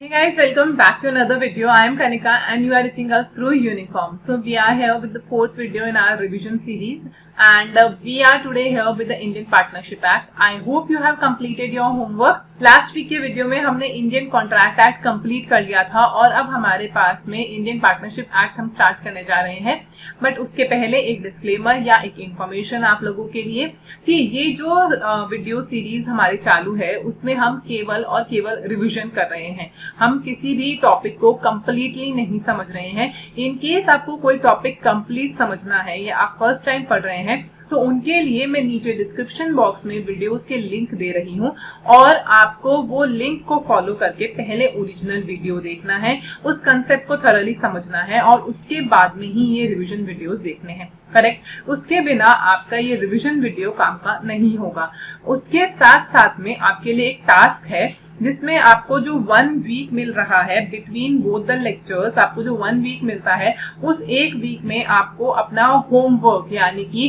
Hey guys, welcome back to another video. I am Kanika and you are reaching us through Uniform. So we are here with the fourth video in our revision series and we are today here with the Indian Partnership Act. I hope you have completed your homework. Last week के video में हमने Indian contract act complete कर लिया था और अब हमारे पास में इंडियन पार्टनरशिप एक्ट हम स्टार्ट करने जा रहे हैं। बट उसके पहले एक डिस्क्लेमर या एक इंफॉर्मेशन आप लोगों के लिए कि ये जो वीडियो सीरीज हमारी चालू है उसमें हम केवल और केवल रिवीजन कर रहे हैं। हम किसी भी टॉपिक को कंप्लीटली नहीं समझ रहे हैं। इन केस आपको कोई टॉपिक कंप्लीट समझना है या आप फर्स्ट टाइम पढ़ रहे हैं तो उनके लिए मैं नीचे डिस्क्रिप्शन बॉक्स में वीडियोस के लिंक दे रही हूँ और आपको वो लिंक को फॉलो करके पहले ओरिजिनल वीडियो देखना है, उस कंसेप्ट को थॉरली समझना है और उसके बाद में ही ये रिवीजन वीडियोस देखने हैं। करेक्ट। उसके बिना आपका ये रिवीजन वीडियो काम का नहीं होगा। उसके साथ साथ में आपके लिए एक टास्क है जिसमें आपको जो 1 वीक मिल रहा है बिटवीन बोथ द लेक्चर्स, आपको जो 1 वीक मिलता है उस 1 वीक में आपको अपना होमवर्क यानी कि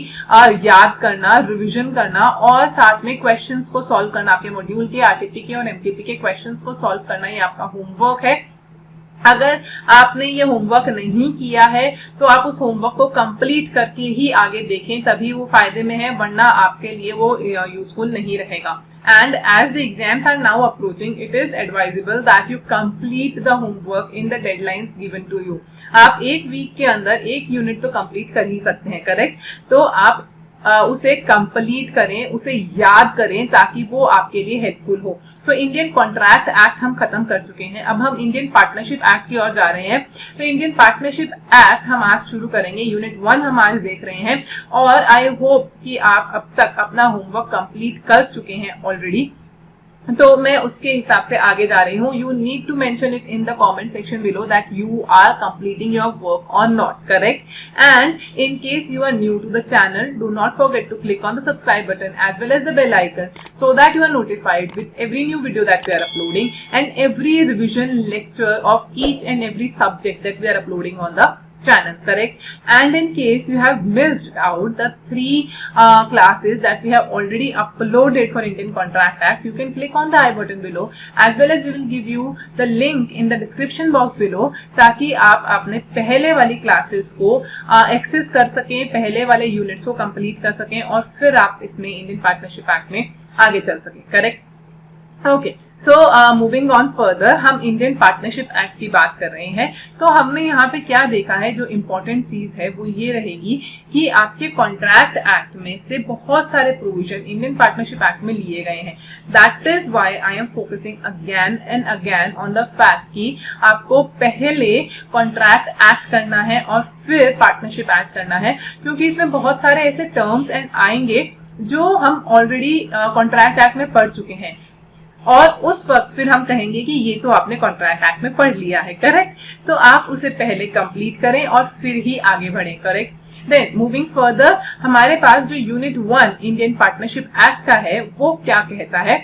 याद करना, रिवीजन करना और साथ में क्वेश्चंस को सॉल्व करना, आपके मॉड्यूल के आरटीपी के और एमटीपी के क्वेश्चंस को सॉल्व करना ये आपका होमवर्क है। अगर आपने ये होमवर्क नहीं किया है तो आप उस होमवर्क को कंप्लीट करके ही आगे देखें, तभी वो फायदे में है, वरना आपके लिए वो यूजफुल नहीं रहेगा। And as the exams are now approaching, it is advisable that you complete the homework in the deadlines given to you. आप 1 वीक के अंदर 1 यूनिट तो कंप्लीट कर ही सकते हैं, करेक्ट। तो आप उसे कंप्लीट करें, उसे याद करें ताकि वो आपके लिए हेल्पफुल हो। तो इंडियन कॉन्ट्रैक्ट एक्ट हम खत्म कर चुके हैं, अब हम इंडियन पार्टनरशिप एक्ट की ओर जा रहे हैं। तो इंडियन पार्टनरशिप एक्ट हम आज शुरू करेंगे। यूनिट 1 हम आज देख रहे हैं और आई होप कि आप अब तक अपना होमवर्क कंप्लीट कर चुके हैं ऑलरेडी, तो मैं उसके हिसाब से आगे जा रही हूँ। You need to mention it in the comment section below that you are completing your work और not, correct. And in case you are new to the channel, do not forget to click on the subscribe button as well as the bell icon so that you are notified with every new video that we are uploading and every revision lecture of each and every subject that we are uploading on the channel, correct. And in case you have missed out the 3 classes that we have already uploaded for Indian Contract Act, you can click on the I button below as well as we will give you the link in the description box below ताकि आप अपने पहले वाली classes को access कर सकें, पहले वाले यूनिट्स को कंप्लीट कर सकें और फिर आप इसमें इंडियन पार्टनरशिप एक्ट में आगे चल सकें, correct. Okay, so moving on further, हम इंडियन पार्टनरशिप एक्ट की बात कर रहे हैं। तो हमने यहाँ पे क्या देखा है, जो इम्पोर्टेंट चीज है वो ये रहेगी कि आपके कॉन्ट्रैक्ट एक्ट में से बहुत सारे प्रोविजन इंडियन पार्टनरशिप एक्ट में लिए गए हैं। That is why I am focusing again and again on the fact कि आपको पहले कॉन्ट्रैक्ट एक्ट करना है और फिर पार्टनरशिप एक्ट करना है, क्योंकि इसमें बहुत सारे ऐसे टर्म्स एंड आएंगे जो हम ऑलरेडी कॉन्ट्रैक्ट एक्ट में पढ़ चुके हैं और उस वक्त फिर हम कहेंगे कि ये तो आपने कॉन्ट्रैक्ट एक्ट में पढ़ लिया है, करेक्ट। तो आप उसे पहले कंप्लीट करें और फिर ही आगे बढ़ें, करेक्ट। देन मूविंग फर्दर, हमारे पास जो यूनिट 1 इंडियन पार्टनरशिप एक्ट का है वो क्या कहता है।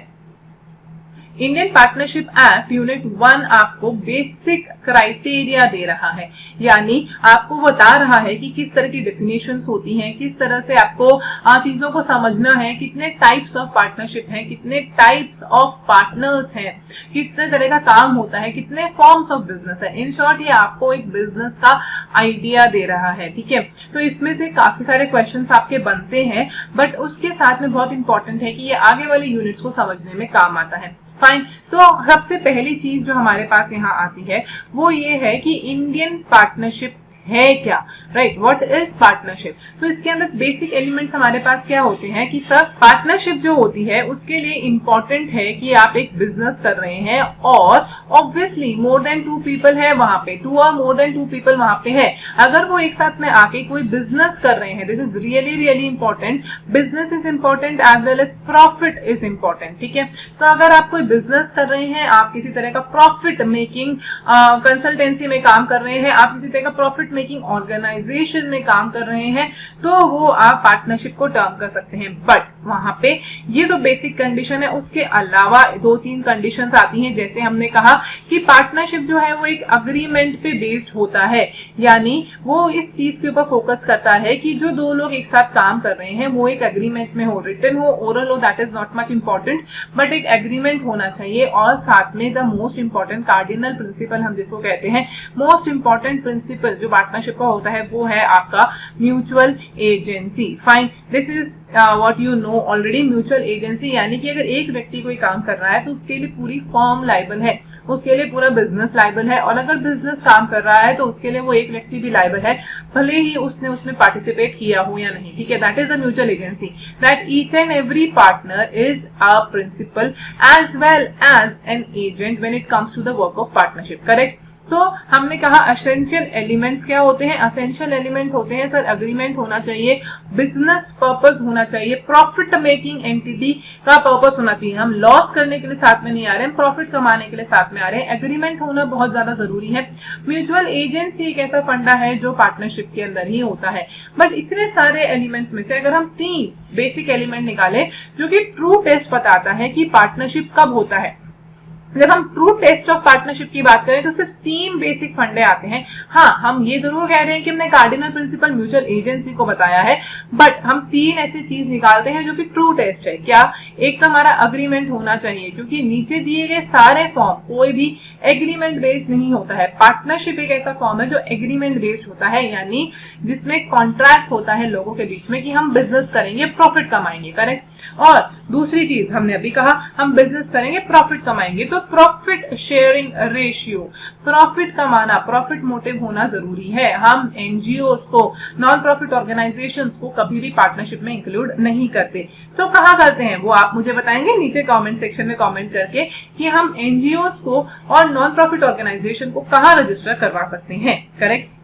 इंडियन पार्टनरशिप एक्ट यूनिट 1 आपको बेसिक क्राइटेरिया दे रहा है, यानी आपको बता रहा है कि किस तरह की डेफिनेशंस होती हैं, किस तरह से आपको चीजों को समझना है, कितने टाइप्स ऑफ पार्टनरशिप हैं, कितने टाइप्स ऑफ पार्टनर्स हैं, कितने तरह का काम होता है, कितने फॉर्म्स ऑफ बिजनेस है। इन शॉर्ट ये आपको एक बिजनेस का आइडिया दे रहा है, ठीक है। तो इसमें से काफी सारे क्वेश्चंस आपके बनते हैं, बट उसके साथ में बहुत इंपॉर्टेंट है कि ये आगे वाले यूनिट्स को समझने में काम आता है। फाइन। तो सबसे पहली चीज जो हमारे पास यहाँ आती है वो ये है कि इंडियन पार्टनरशिप है क्या, राइट। What is partnership. तो इसके अंदर बेसिक एलिमेंट्स हमारे पास क्या होते हैं कि सर पार्टनरशिप जो होती है उसके लिए इंपॉर्टेंट है कि आप एक बिजनेस कर रहे हैं और ऑब्वियसली मोर देन 2 पीपल है वहां पे, 2 और मोर देन 2 पीपल वहां पे है। अगर वो एक साथ में आके कोई बिजनेस कर रहे हैं, this is really really important. Business is important as well as profit is important, ठीक है। तो अगर आप कोई बिजनेस कर रहे हैं, आप किसी तरह का प्रॉफिट मेकिंग कंसल्टेंसी में काम कर रहे हैं, आप किसी तरह का प्रॉफिट मेकिंग ऑर्गेनाइजेशन में काम कर रहे हैं, तो वो आप पार्टनरशिप को टर्म कर सकते हैं। बट वहां पे ये तो बेसिक कंडीशन है। उसके अलावा 2-3 कंडीशंस आती हैं, जैसे हमने कहा कि पार्टनरशिप जो है वो एक अग्रीमेंट पे बेस्ड होता है, यानी वो इस चीज के ऊपर फोकस करता है कि जो दो लोग एक साथ काम कर रहे हैं वो एक एग्रीमेंट में हो, रिटन हो, ओरल हो, that is not much important, but एक एग्रीमेंट होना चाहिए। और साथ में the most important cardinal principle हम जिसको कहते हैं, मोस्ट इंपॉर्टेंट प्रिंसिपल जो पार्टनरशिप का होता है वो है आपका mutual agency. Fine, this is what you know already. Mutual agency यानी कि अगर एक व्यक्ति कोई काम कर रहा है तो उसके लिए पूरी फर्म लायबल है, उसके लिए पूरा बिजनेस लायबल है, और अगर बिजनेस काम कर रहा है तो उसके लिए वो एक व्यक्ति भी लायबल है, भले ही उसने उसमें पार्टिसिपेट किया हो या नहीं। ठीक है, that is a mutual agency, that each and every partner is a principal as well as an agent when it comes to the work of partnership. Correct. तो हमने कहा असेंशियल एलिमेंट्स क्या होते हैं। असेंशियल एलिमेंट होते हैं sir, agreement होना चाहिए, बिजनेस पर्पस होना चाहिए, प्रॉफिट मेकिंग एंटिटी का पर्पस होना चाहिए। हम लॉस करने के लिए साथ में नहीं आ रहे हैं, प्रॉफिट कमाने के लिए साथ में आ रहे हैं। एग्रीमेंट होना बहुत ज्यादा जरूरी है। म्यूचुअल एजेंसी एक ऐसा फंडा है जो पार्टनरशिप के अंदर ही होता है। बट इतने सारे एलिमेंट्स में से अगर हम 3 बेसिक एलिमेंट निकालें जो कि ट्रू टेस्ट बताता है कि पार्टनरशिप कब होता है, जब हम ट्रू टेस्ट ऑफ पार्टनरशिप की बात करें तो सिर्फ 3 बेसिक फंडे आते हैं। हाँ, हम ये जरूर कह रहे हैं कि हमने कार्डिनल प्रिंसिपल म्यूचुअल एजेंसी को बताया है, बट हम 3 ऐसी चीज निकालते हैं जो कि ट्रू टेस्ट है। क्या? एक तो हमारा अग्रीमेंट होना चाहिए, क्योंकि नीचे दिए गए सारे फॉर्म कोई भी एग्रीमेंट बेस्ड नहीं होता है। पार्टनरशिप एक ऐसा फॉर्म है जो एग्रीमेंट बेस्ड होता है, यानी जिसमें कॉन्ट्रैक्ट होता है लोगों के बीच में कि हम बिजनेस करेंगे, प्रॉफिट कमाएंगे। करेक्ट। और दूसरी चीज हमने अभी कहा, हम बिजनेस करेंगे, प्रॉफिट कमाएंगे, तो प्रॉफिट शेयरिंग रेशियो, प्रॉफिट कमाना, प्रॉफिट मोटिव होना जरूरी है। हम एनजीओ को, नॉन प्रॉफिट ऑर्गेनाइजेशंस को कभी भी पार्टनरशिप में इंक्लूड नहीं करते। तो कहाँ करते हैं वो आप मुझे बताएंगे नीचे कमेंट सेक्शन में कमेंट करके कि हम एनजीओ को और नॉन प्रॉफिट ऑर्गेनाइजेशन को कहाँ रजिस्टर करवा सकते हैं। करेक्ट।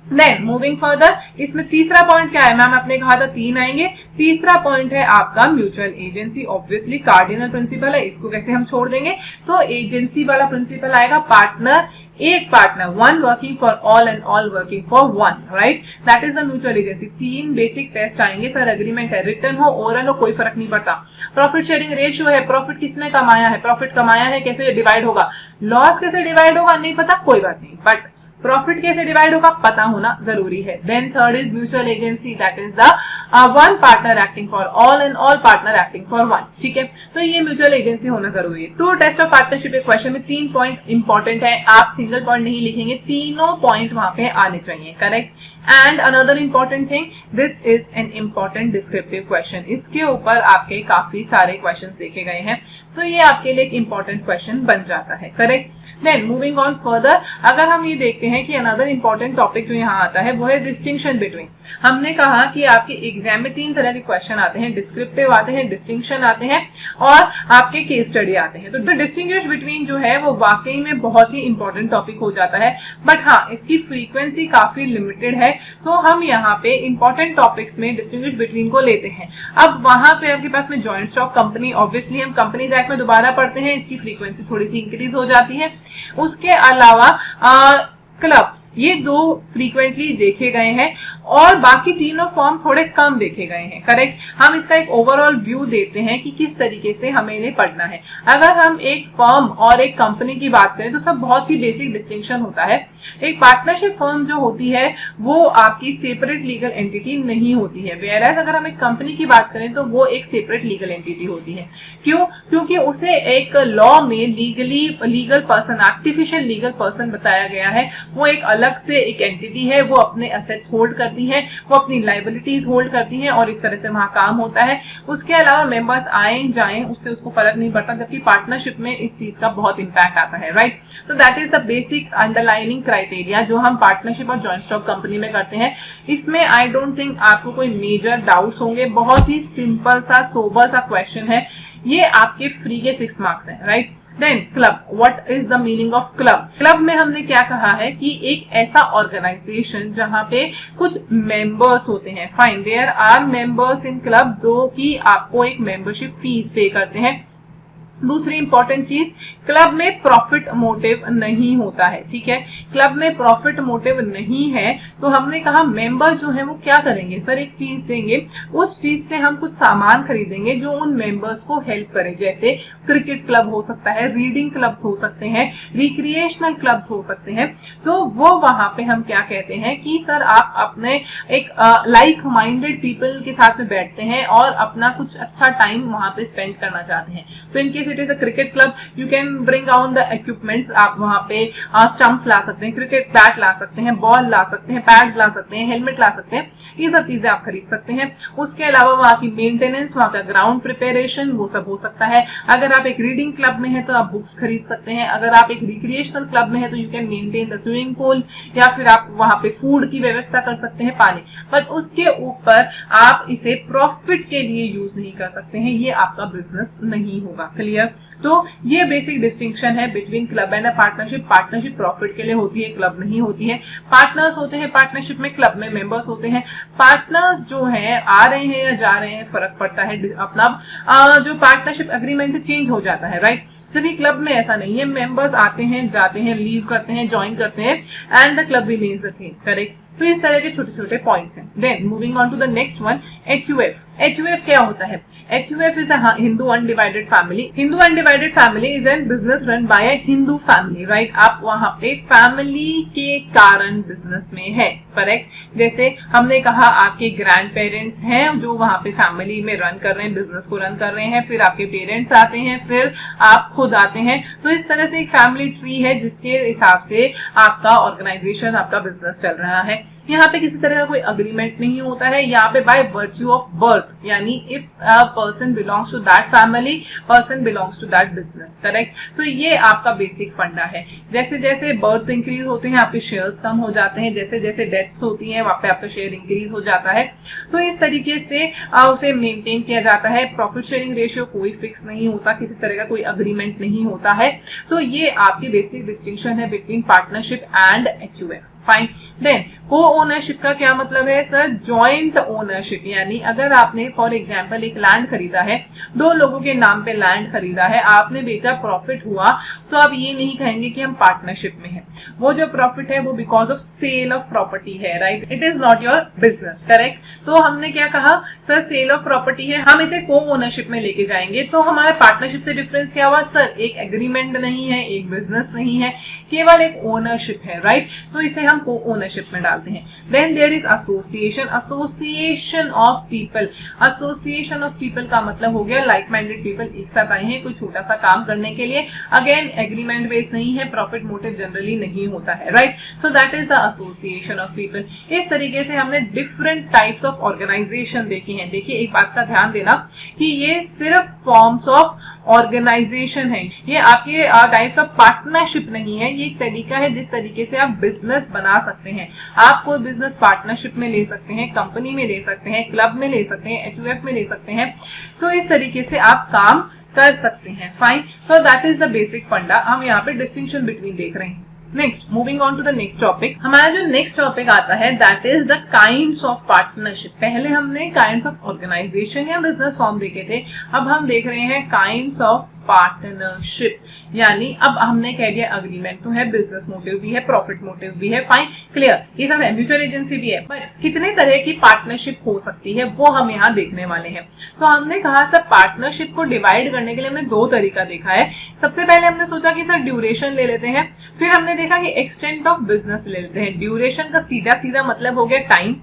देन मूविंग फर्दर, इसमें तीसरा पॉइंट क्या है मैम? आपने कहा था 3 आएंगे। तीसरा पॉइंट है आपका mutual agency. Obviously cardinal principle है, इसको कैसे हम छोड़ देंगे? तो एजेंसी वाला प्रिंसिपल आएगा, पार्टनर, एक partner, one working for all and all working for one, right? That is the mutual agency. 3 basic test आएंगे सर, एग्रीमेंट है, रिटर्न हो, ओरल हो, कोई फर्क नहीं पड़ता। प्रॉफिट शेयरिंग रेशियो है, प्रॉफिट किसने कमाया है, प्रॉफिट कमाया है, कैसे डिवाइड होगा, लॉस कैसे डिवाइड होगा नहीं पता, कोई बात नहीं, बट प्रॉफिट कैसे डिवाइड होगा पता होना जरूरी है। Then third is mutual agency, that is the one partner acting for all and all partner acting for one. ठीक है, तो ये म्यूचुअल एजेंसी होना जरूरी है। ट्रू टेस्ट ऑफ पार्टनरशिप एक क्वेश्चन में 3 पॉइंट इंपॉर्टेंट है, आप सिंगल पॉइंट नहीं लिखेंगे, तीनों पॉइंट वहां पे आने चाहिए। Correct. And another important thing, this is an important descriptive question. इसके ऊपर आपके काफी सारे क्वेश्चन देखे गए हैं, तो ये आपके लिए एक इंपॉर्टेंट क्वेश्चन बन जाता है। Correct. Then moving on further, अगर हम ये देखते हैं कि अनदर इंपॉर्टेंट टॉपिक जो यहाँ आता है वो है डिस्टिंक्शन बिटवीन। हमने कहा कि आपके एग्जाम में 3 तरह के क्वेश्चन आते हैं, डिस्क्रिप्टिव आते हैं, डिस्टिंक्शन आते हैं और आपके केस स्टडी आते हैं। तो डिस्टिंग्विश बिटवीन जो है वो वाकई में बहुत ही इंपॉर्टेंट टॉपिक हो जाता है, बट हाँ इसकी फ्रीक्वेंसी काफी लिमिटेड है, तो हम यहाँ पे इंपॉर्टेंट टॉपिक्स में डिस्टिंग्विश बिटवीन को लेते हैं। अब वहां पे आपके पास में जॉइंट स्टॉक कंपनी, ऑब्वियसली हम कंपनीज एक्ट में दोबारा पढ़ते हैं, इसकी फ्रीक्वेंसी थोड़ी सी इंक्रीज हो जाती है। उसके अलावा क्लब, ये 2 फ्रीक्वेंटली देखे गए हैं और बाकी तीनों फॉर्म थोड़े कम देखे गए हैं। करेक्ट। हम इसका एक ओवरऑल व्यू देते हैं कि किस तरीके से हमें इन्हें पढ़ना है। अगर हम एक फर्म और एक कंपनी की बात करें तो सब बहुत ही बेसिक डिस्टिंक्शन होता है। एक पार्टनरशिप फर्म जो होती है वो आपकी सेपरेट लीगल एंटिटी नहीं होती है, वेयरएज अगर हम एक कंपनी की बात करें तो वो एक सेपरेट लीगल एंटिटी होती है। क्यों? क्योंकि उसे एक लॉ में legal person, artificial legal person बताया गया है। वो एक अलग से एक एंटिटी है, वो अपने एसेट्स होल्ड करती है, वो अपनी लाइबिलिटीज होल्ड करती है और इस तरह से वहां काम होता है। उसके अलावा मेंबर्स आए जाएं उससे उसको फर्क नहीं पड़ता, जबकि पार्टनरशिप में इस चीज का बहुत इंपैक्ट आता है। राइट। तो that is the basic underlining criteria जो हम पार्टनरशिप और जॉइंट स्टॉक कंपनी में करते हैं। इसमें आई डोंट थिंक आपको कोई मेजर डाउट्स होंगे, बहुत ही सिंपल सा सोबर सा क्वेश्चन है। ये आपके फ्री के 6 मार्क्स हैं। Right. Then club, what is the meaning of club? Club में हमने क्या कहा है कि एक ऐसा ऑर्गेनाइजेशन जहां पे कुछ मेंबर्स होते हैं। Fine, there are members in club जो कि आपको एक मेंबरशिप फीस पे करते हैं। दूसरी इंपॉर्टेंट चीज, क्लब में प्रॉफिट मोटिव नहीं होता है, ठीक है। क्लब में प्रॉफिट मोटिव नहीं है तो हमने कहा मेंबर जो है वो क्या करेंगे सर, एक फीस देंगे, उस फीस से हम कुछ सामान खरीदेंगे जो उन मेंबर्स को हेल्प करे, जैसे क्रिकेट क्लब हो सकता है, रीडिंग क्लब्स हो सकते हैं, रिक्रिएशनल क्लब्स हो सकते हैं। तो वो वहां पे हम क्या कहते हैं कि सर आप अपने एक लाइक माइंडेड पीपल के साथ में बैठते हैं और अपना कुछ अच्छा टाइम वहां पे स्पेंड करना चाहते हैं। तो इनके it is a cricket club, you can bring down the equipments, आप वहां पे स्टंप्स ला सकते हैं, क्रिकेट बैट ला सकते हैं, बॉल ला सकते हैं, पैड्स ला सकते हैं, हेलमेट ला सकते हैं, ये सब चीजें आप खरीद सकते हैं। उसके अलावा वहां की मेंटेनेंस, वहां का ग्राउंड प्रिपरेशन, वो सब हो सकता है। अगर आप एक रीडिंग क्लब में है तो आप बुक्स खरीद सकते हैं, अगर आप एक रिक्रिएशनल क्लब में है तो you can maintain the swimming pool, या फिर आप वहां पे फूड की व्यवस्था कर सकते हैं, पानी। बट उसके ऊपर आप इसे प्रॉफिट के लिए यूज नहीं कर सकते हैं, ये आपका बिजनेस नहीं होगा। क्लियर? तो ये बेसिक डिस्टिंक्शन है between club and a partnership. Partnership profit के लिए होती है, क्लब नहीं होती है। पार्टनर्स होते हैं पार्टनरशिप में, क्लब में मेंबर्स होते हैं। पार्टनर्स जो हैं आ रहे हैं या जा रहे हैं फर्क पड़ता है, अपना जो पार्टनरशिप एग्रीमेंट चेंज हो जाता है, राइट। जबकि क्लब में ऐसा नहीं है, मेंबर्स आते हैं जाते हैं, लीव करते हैं, ज्वाइन करते हैं and the club remains the same, correct. तो इस तरह के छोटे छोटे पॉइंट्स हैं। Then moving on to the next one, HUF। HUF क्या होता है? HUF is a Hindu undivided family. Hindu undivided family is an business run by a Hindu family, right. आप वहां पे फैमिली के कारण बिजनेस में है, करेक्ट। जैसे हमने कहा आपके ग्रैंड पेरेंट्स हैं जो वहां पे फैमिली में रन कर रहे हैं, बिजनेस को रन कर रहे हैं, फिर आपके पेरेंट्स आते हैं, फिर आप खुद आते हैं। तो इस तरह से एक फैमिली ट्री है जिसके हिसाब से आपका ऑर्गेनाइजेशन, आपका बिजनेस चल रहा है। यहाँ पे किसी तरह का कोई अग्रीमेंट नहीं होता है। यहाँ पे बाय वर्च्यू ऑफ बर्थ, यानी if a person belongs to that family, person belongs to that business, correct. तो ये आपका बेसिक फंडा है। जैसे जैसे बर्थ इंक्रीज होते हैं आपके शेयर्स कम हो जाते हैं, जैसे जैसे डेथ्स होती हैं वहां पे आपका शेयर इंक्रीज हो जाता है। तो इस तरीके से उसे मेंटेन किया जाता है। प्रॉफिट शेयरिंग रेशियो कोई फिक्स नहीं होता, किसी तरह का कोई अग्रीमेंट नहीं होता है। तो ये आपकी बेसिक डिस्टिंक्शन है between partnership and HUF। Fine. Then co ownership का क्या मतलब है सर? जॉइंट ओनरशिप, यानी अगर आपने फॉर एग्जांपल एक लैंड खरीदा है, दो लोगों के नाम पे लैंड खरीदा है, आपने बेचा, प्रॉफिट हुआ, तो आप ये नहीं कहेंगे कि हम पार्टनरशिप में हैं। वो जो प्रॉफिट है वो because of sale of property है, right. It is not your business, correct. तो हमने क्या कहा सर, सेल ऑफ प्रॉपर्टी है, हम इसे को ओनरशिप में लेके जाएंगे। तो हमारे पार्टनरशिप से डिफरेंस क्या हुआ सर? एक एग्रीमेंट नहीं है, एक बिजनेस नहीं है, केवल एक ओनरशिप है, राइट। तो इसे हम को ओनरशिप में डालते हैं। Then there is association. Association of people. Association of people का मतलब हो गया लाइक माइंडेड पीपल एक साथ आए हैं कोई छोटा सा काम करने के लिए। अगेन एग्रीमेंट बेस्ड नहीं है, प्रॉफिट मोटिव जनरली नहीं होता है, right. So that is the association of people. इस तरीके से हमने डिफरेंट टाइप्स ऑफ ऑर्गेनाइजेशन देखे हैं। देखिए एक बात का ध्यान देना कि ये सिर्फ फॉर्म्स ऑफ ऑर्गेनाइजेशन है, ये आपके टाइप्स ऑफ पार्टनरशिप नहीं है। ये एक तरीका है जिस तरीके से आप बिजनेस बना सकते हैं। आप कोई बिजनेस पार्टनरशिप में ले सकते हैं, कंपनी में ले सकते हैं, क्लब में ले सकते हैं, HUF में ले सकते हैं। तो इस तरीके से आप काम कर सकते हैं। फाइन। तो दैट इज द बेसिक फंडा। हम यहाँ पे डिस्टिंक्शन बिटवीन देख रहे हैं। Next, moving on to the next topic. हमारा जो नेक्स्ट टॉपिक आता है that is the kinds of partnership. पहले हमने काइंड्स ऑफ ऑर्गेनाइजेशन या बिजनेस फॉर्म देखे थे, अब हम देख रहे हैं काइंड्स ऑफ पार्टनरशिप। यानी अब हमने कह दिया अग्रीमेंट तो है, बिजनेस मोटिव भी है, प्रॉफिट मोटिव भी है, फाइन, क्लियर, ये सब है, म्यूचुअल एजेंसी भी है। पर कितने तरह की पार्टनरशिप हो सकती है वो हम यहाँ देखने वाले हैं। तो हमने कहा सर पार्टनरशिप को डिवाइड करने के लिए हमने दो तरीका देखा है। सबसे पहले हमने सोचा कि सर ड्यूरेशन ले लेते हैं, फिर हमने देखा कि एक्सटेंट ऑफ बिजनेस ले लेते हैं। ड्यूरेशन का सीधा सीधा मतलब हो गया टाइम,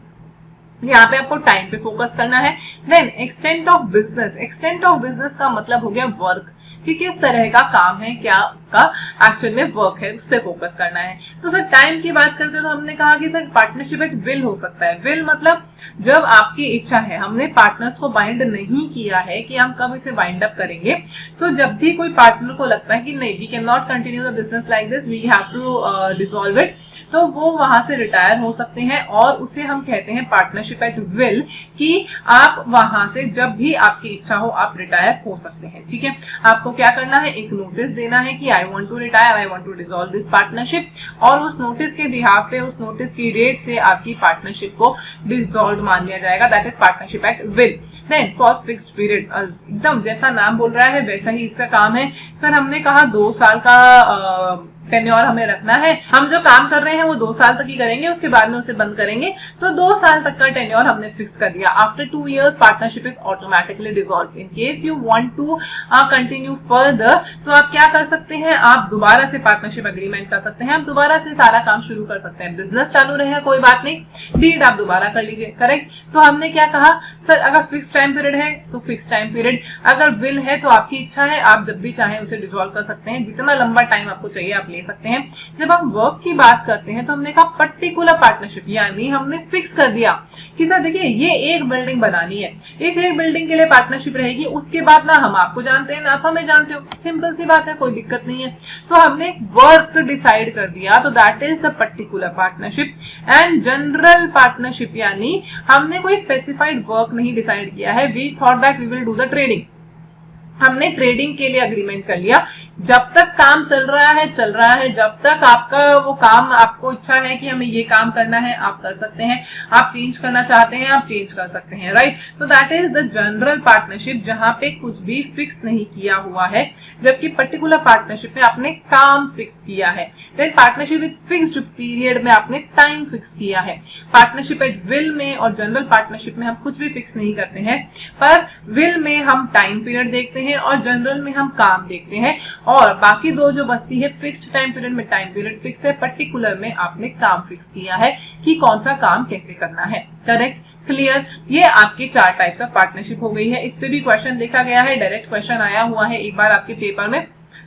यहाँ पे आपको टाइम पे फोकस करना है। Then extent of business. Extent of business का मतलब हो गया वर्क, कि किस तरह का काम है, क्या का एक्चुअल में वर्क है, उस पर फोकस करना है। तो सर टाइम की बात करते हैं तो हमने कहा कि सर पार्टनरशिप एट विल हो सकता है। विल मतलब जब आपकी इच्छा है, हमने पार्टनर्स को बाइंड नहीं किया है कि हम कब इसे बाइंड अप करेंगे। तो जब भी कोई पार्टनर को लगता है कि नहीं, we can not continue the business like this, we have to dissolve it, तो वो वहां से रिटायर हो सकते हैं और उसे हम कहते हैं पार्टनरशिप एट विल, कि आप वहां से जब भी आपकी इच्छा हो आप रिटायर हो सकते हैं। ठीक है, आपको क्या करना है, एक नोटिस देना है कि I I want to retire, I want to dissolve this partnership, और उस नोटिस के बिहाफ पे, उस नोटिस की डेट से आपकी पार्टनरशिप को डिसॉल्व मान लिया जाएगा, that is partnership act will. Then for fixed period, एकदम जैसा नाम बोल रहा है वैसा ही इसका काम है। सर हमने कहा 2 साल का टेन्योर हमें रखना है, हम जो काम कर रहे हैं वो 2 साल तक ही करेंगे, उसके बाद में उसे बंद करेंगे, तो 2 साल तक का टेन्योर हमने फिक्स कर दिया। After 2 years partnership is automatically dissolve. In case you want to continue further, तो आप क्या कर सकते हैं, आप दोबारा से पार्टनरशिप एग्रीमेंट कर सकते हैं, आप दोबारा से सारा काम शुरू कर सकते हैं, बिजनेस चालू रहेगा कोई बात नहीं, डीड आप दोबारा कर लीजिए, करेक्ट। तो हमने क्या कहा सर, अगर फिक्स टाइम पीरियड है तो फिक्स टाइम पीरियड, अगर विल है तो आपकी इच्छा है, आप जब भी चाहें उसे डिसॉल्व कर सकते हैं, जितना लंबा टाइम आपको चाहिए आप ले सकते हैं। जब हम वर्क की बात करते हैं तो हमने कहा पर्टिकुलर पार्टनरशिप, यानी हमने फिक्स कर दिया कि सर देखिए ये एक बिल्डिंग बनानी है, इस एक बिल्डिंग के लिए पार्टनरशिप रहेगी, उसके बाद ना हम आपको जानते हैं ना आप हमें जानते हो, सिंपल सी बात है, कोई दिक्कत नहीं है। तो हमने वर्क डिसाइड कर दिया, तो that is the particular partnership. And general partnership, यानी हमने कोई स्पेसिफाइड वर्क नहीं डिसाइड किया है, we thought that we will do the trading, हमने ट्रेडिंग के लिए अग्रीमेंट कर लिया, जब तक काम चल रहा है, जब तक आपका वो काम, आपको इच्छा है कि हमें ये काम करना है, आप कर सकते हैं, आप चेंज करना चाहते हैं आप चेंज कर सकते हैं, राइट। तो that is the general partnership, जहां पे कुछ भी फिक्स नहीं किया हुआ है, जबकि पर्टिकुलर पार्टनरशिप में आपने काम फिक्स किया है। Then partnership with fixed period में आपने टाइम फिक्स किया है। पार्टनरशिप एट विल में और जनरल पार्टनरशिप में हम कुछ भी फिक्स नहीं करते हैं, पर विल में हम टाइम पीरियड देखते हैं और जनरल में हम काम देखते हैं, और बाकी दो जो बचती है, फिक्स्ड टाइम पीरियड में टाइम पीरियड फिक्स है, पर्टिकुलर में आपने काम फिक्स किया है कि कौन सा काम कैसे करना है, करेक्ट, क्लियर। ये आपके 4 टाइप्स ऑफ पार्टनरशिप हो गई है। इस पे भी क्वेश्चन देखा गया है, डायरेक्ट क्वेश्चन आया हुआ है एक बार आपके पेपर में।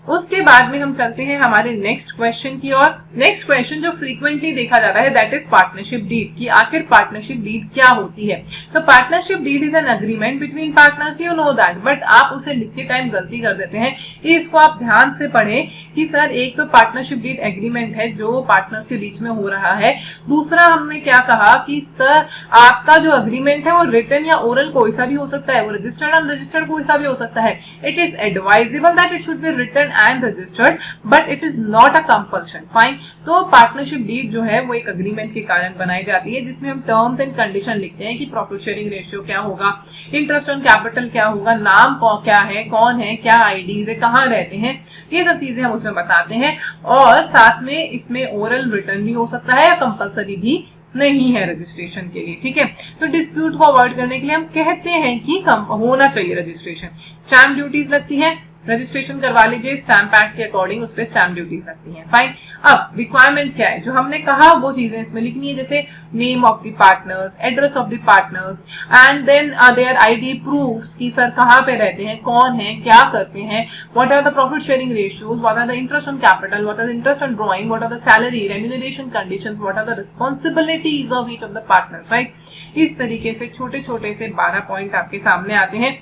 उसके बाद में हम चलते हैं हमारे नेक्स्ट क्वेश्चन की ओर। नेक्स्ट क्वेश्चन जो फ्रीक्वेंटली देखा जाता है दैट इज पार्टनरशिप डीड, कि आखिर पार्टनरशिप डीड क्या होती है। तो partnership deed is an agreement between partners, you know that, but आप उसे लिखते टाइम गलती कर देते हैं। इसको आप ध्यान से पढ़ें कि सर एक तो पार्टनरशिप डीड एग्रीमेंट है जो पार्टनर्स के बीच में हो रहा है, दूसरा हमने क्या कहा कि सर आपका जो अग्रीमेंट है वो रिटन या ओरल कोई सा भी हो सकता है, वो रजिस्टर्ड अनरजिस्टर्ड कोई सा भी हो सकता है। It is advisable that it should be written and registered, but it is not a compulsion, fine. तो पार्टनरशिप डीड जो है वो एक अग्रीमेंट के कारण बनाई जाती है, जिसमें हम टर्म्स एंड कंडीशन लिखते हैं कि प्रॉफिट शेयरिंग रेशियो क्या होगा, इंटरेस्ट ऑन कैपिटल क्या होगा, नाम क्या है, कौन है, क्या आईडीज है, कहाँ रहते हैं, ये सब चीजें हम उसमें बताते हैं। और साथ में इसमें ओरल रिटर्न भी हो सकता है या कंपल्सरी भी नहीं है रजिस्ट्रेशन के लिए, ठीक है। तो डिस्प्यूट को अवॉइड करने के लिए हम कहते हैं कि होना चाहिए रजिस्ट्रेशन। स्टैम्प ड्यूटीज लगती है, रजिस्ट्रेशन करवा लीजिए स्टैम्प एक्ट के अकॉर्डिंग, उस पर स्टैम्प ड्यूटीज लगती हैं, फाइन। अब रिक्वायरमेंट क्या है, जो हमने कहा वो चीजें इसमें लिखनी है, जैसे name of the partners, address of the partners, and then their ID proofs कि सर कहाँ पे रहते हैं, कौन है, क्या करते हैं, what are the profit sharing ratios, what are the interest on capital, what are the interest on drawing, what are the salary remuneration conditions, what are the responsibilities of each of the partners, right. इस तरीके से छोटे छोटे से 12 point आपके सामने आते हैं।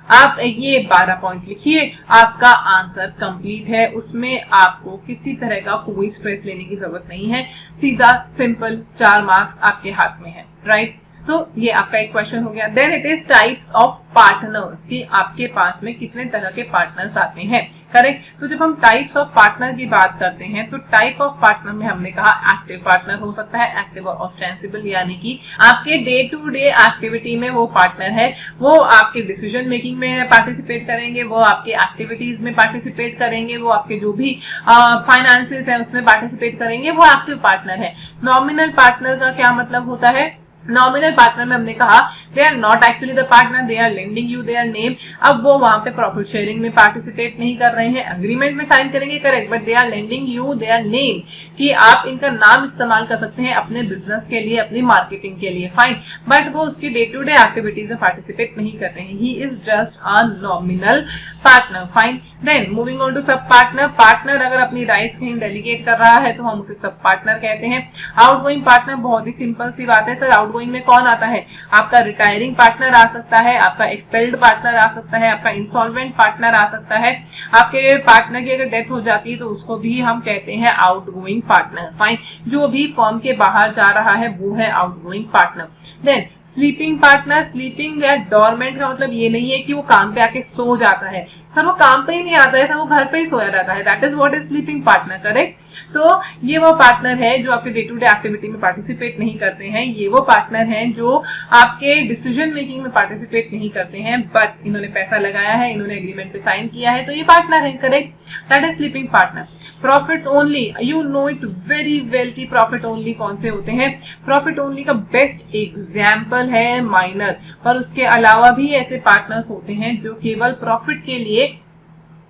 आप ये 12 पॉइंट लिखिए, आपका आंसर कंप्लीट है, उसमें आपको किसी तरह का कोई स्ट्रेस लेने की जरूरत नहीं है, सीधा सिंपल 4 मार्क्स आपके हाथ में है, राइट। तो ये आपका एक क्वेश्चन हो गया। Then it is types of partners, कि आपके पास में कितने तरह के पार्टनर्स आते हैं, करेक्ट। तो जब हम टाइप्स ऑफ पार्टनर की बात करते हैं तो टाइप ऑफ पार्टनर में हमने कहा एक्टिव पार्टनर हो सकता है, एक्टिव और ऑस्टेंसिबल, यानी कि आपके डे टू डे एक्टिविटी में वो पार्टनर है, वो आपके डिसीजन मेकिंग में पार्टिसिपेट करेंगे, वो आपके एक्टिविटीज में पार्टिसिपेट करेंगे, वो आपके जो भी फाइनेंसेस है उसमें पार्टिसिपेट करेंगे, वो एक्टिव पार्टनर है। नॉमिनल पार्टनर का क्या मतलब होता है, नॉमिनल पार्टनर में हमने कहा they are not actually the partner, they are lending you their name. अब वो वहां पे प्रॉफिट शेयरिंग में पार्टिसिपेट नहीं कर रहे हैं, एग्रीमेंट में साइन करेंगे, correct, but they are lending you their name, कि आप इनका नाम इस्तेमाल कर सकते हैं अपने बिजनेस के लिए, अपनी मार्केटिंग के लिए, फाइन, बट वो उसकी डे टू डे एक्टिविटीज में पार्टिसिपेट नहीं करते हैं। He is just a nominal partner, fine. Then moving on to sub partner, partner अगर अपनी राइट्स कहीं डेलीगेट कर रहा है तो हम उसे सब पार्टनर कहते हैं। आउटगोइंग पार्टनर बहुत ही सिंपल सी बात है, सर आउटगोइंग में कौन आता है, आपका रिटायरिंग पार्टनर आ सकता है, आपका एक्सपेल्ड पार्टनर आ सकता है, आपका इंसॉल्वेंट पार्टनर आ सकता है, आपके पार्टनर की अगर डेथ हो जाती है तो उसको भी हम कहते हैं आउटगोइंग पार्टनर, फाइन। जो भी फर्म के बाहर जा रहा है वो है outgoing partner. Then sleeping partner, sleeping या डोरमेंट का मतलब ये नहीं है कि वो काम पे आके सो जाता है, सर वो काम पे ही नहीं आता है, सर वो घर पे ही सोया रहता है, that is what is sleeping partner, correct. तो ये वो पार्टनर है जो आपके डे टू डे एक्टिविटी में पार्टिसिपेट नहीं करते हैं, ये वो पार्टनर हैं जो आपके डिसीजन मेकिंग में पार्टिसिपेट नहीं करते हैं, बट इन्होंने पैसा लगाया है, इन्होंने एग्रीमेंट पे साइन किया है, तो ये पार्टनर है, correct, that is sleeping partner. Profits only, you know it very well कि प्रॉफिट ओनली कौन से होते हैं। प्रॉफिट ओनली का बेस्ट एग्जाम्पल है माइनर, पर उसके अलावा भी ऐसे पार्टनर्स होते हैं जो केवल प्रॉफिट के लिए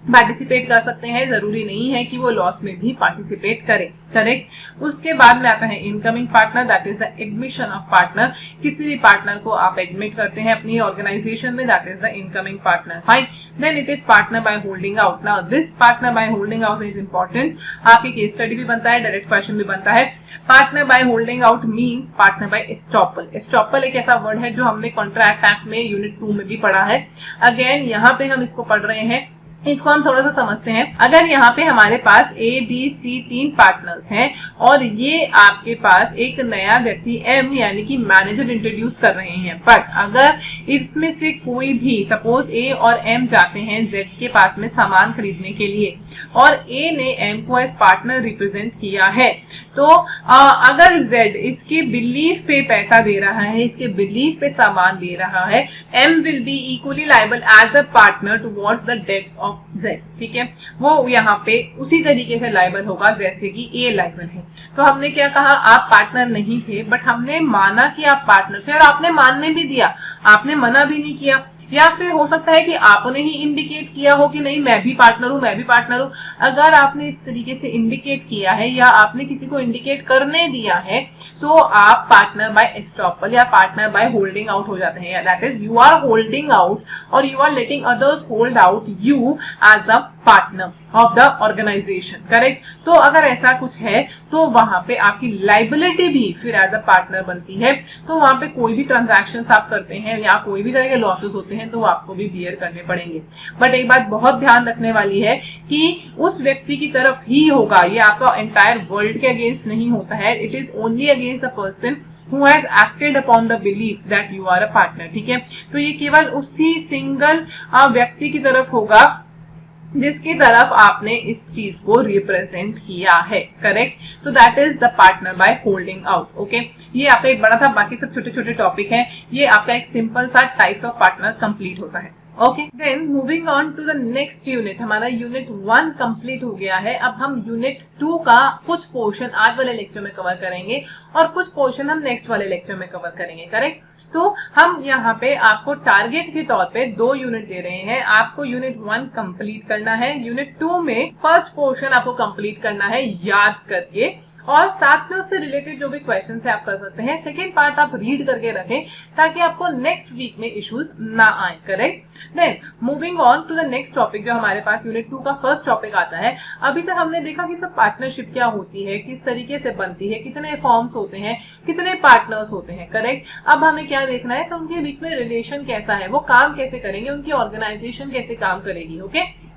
पार्टिसिपेट कर सकते हैं, जरूरी नहीं है कि वो लॉस में भी पार्टिसिपेट करें, करेक्ट। उसके बाद में आता है incoming partner, that is the admission of partner. किसी भी पार्टनर को आप एडमिट करते हैं अपनी ऑर्गेनाइजेशन में, that is the incoming partner, fine. Then it is partner by holding out. Now this partner by holding out is important, आपके case study भी बनता है, डायरेक्ट क्वेश्चन भी बनता है। Partner by holding out means partner by estoppel. Estoppel एक ऐसा word है जो हमने कॉन्ट्रैक्ट एक्ट में यूनिट 2 में भी पढ़ा है। अगेन यहाँ पे हम इसको पढ़ रहे हैं, इसको हम थोड़ा सा समझते हैं। अगर यहाँ पे हमारे पास ए बी सी 3 पार्टनर्स हैं और ये आपके पास एक नया व्यक्ति एम यानी कि मैनेजर इंट्रोड्यूस कर रहे हैं, बट अगर इसमें से कोई भी, सपोज ए और एम जाते हैं जेड के पास में सामान खरीदने के लिए और ए ने एम को एज पार्टनर रिप्रेजेंट किया है, तो अगर जेड इसके बिलीफ पे पैसा दे रहा है, इसके बिलीफ पे सामान दे रहा है, M will be equally liable as a partner towards the debts of Z, ठीक है। वो यहाँ पे उसी तरीके से लायबल होगा जैसे कि ए लायबल है। तो हमने क्या कहा, आप पार्टनर नहीं थे, बट हमने माना कि आप पार्टनर थे और आपने मानने भी दिया, आपने मना भी नहीं किया। या फिर हो सकता है कि आपने ही इंडिकेट किया हो कि नहीं मैं भी पार्टनर हूं, मैं भी पार्टनर हूं। अगर आपने इस तरीके से इंडिकेट किया है या आपने किसी को इंडिकेट करने दिया है, तो आप पार्टनर बाय एस्टॉपल या पार्टनर बाय होल्डिंग आउट हो जाते हैं। That is you are holding out और you are letting others hold out you as a partner of the organisation, correct. तो अगर ऐसा कुछ है तो वहां पे आपकी लाइबिलिटी भी फिर एज अ पार्टनर बनती है। तो वहां पे कोई भी ट्रांजैक्शंस आप करते हैं या कोई भी तरह के लॉसेस होते हैं तो आपको भी बियर करने पड़ेंगे। बट एक बात बहुत ध्यान रखने वाली है कि उस व्यक्ति की तरफ ही होगा, ये आपका एंटायर वर्ल्ड के अगेंस्ट नहीं होता है। It is only against the person who has acted upon the belief that you are a partner, ठीक है। तो ये केवल उसी सिंगल व्यक्ति की तरफ होगा जिसकी तरफ आपने इस चीज को रिप्रेजेंट किया है, करेक्ट। तो that is the partner by holding out, okay. ये आपका एक बड़ा था, बाकी सब छोटे छोटे टॉपिक है। ये आपका एक सिंपल सा टाइप्स ऑफ पार्टनर कंप्लीट होता है, okay. Then moving on to the next unit, हमारा यूनिट 1 कंप्लीट हो गया है। अब हम यूनिट 2 का कुछ पोर्शन आज वाले लेक्चर में कवर करेंगे और कुछ पोर्शन हम नेक्स्ट वाले लेक्चर में कवर करेंगे, करेक्ट। तो हम यहाँ पे आपको टारगेट के तौर पे 2 यूनिट दे रहे हैं। आपको यूनिट 1 कंप्लीट करना है, यूनिट 2 में फर्स्ट पोर्शन आपको कंप्लीट करना है याद करके, और साथ में उससे रिलेटेड जो भी क्वेश्चन है आप कर सकते हैं। सेकेंड पार्ट आप रीड करके रखें ताकि आपको नेक्स्ट वीक में इश्यूज ना आए, correct. Then moving on to the next topic जो हमारे पास यूनिट 2 का फर्स्ट टॉपिक आता है। अभी तक हमने देखा कि सब पार्टनरशिप क्या होती है, किस तरीके से बनती है, कितने फॉर्म्स होते हैं, कितने पार्टनर्स होते हैं, करेक्ट। अब हमें क्या देखना है, सब उनके बीच में रिलेशन कैसा है, वो काम कैसे करेंगे, उनकी ऑर्गेनाइजेशन कैसे काम करेगी, ओके।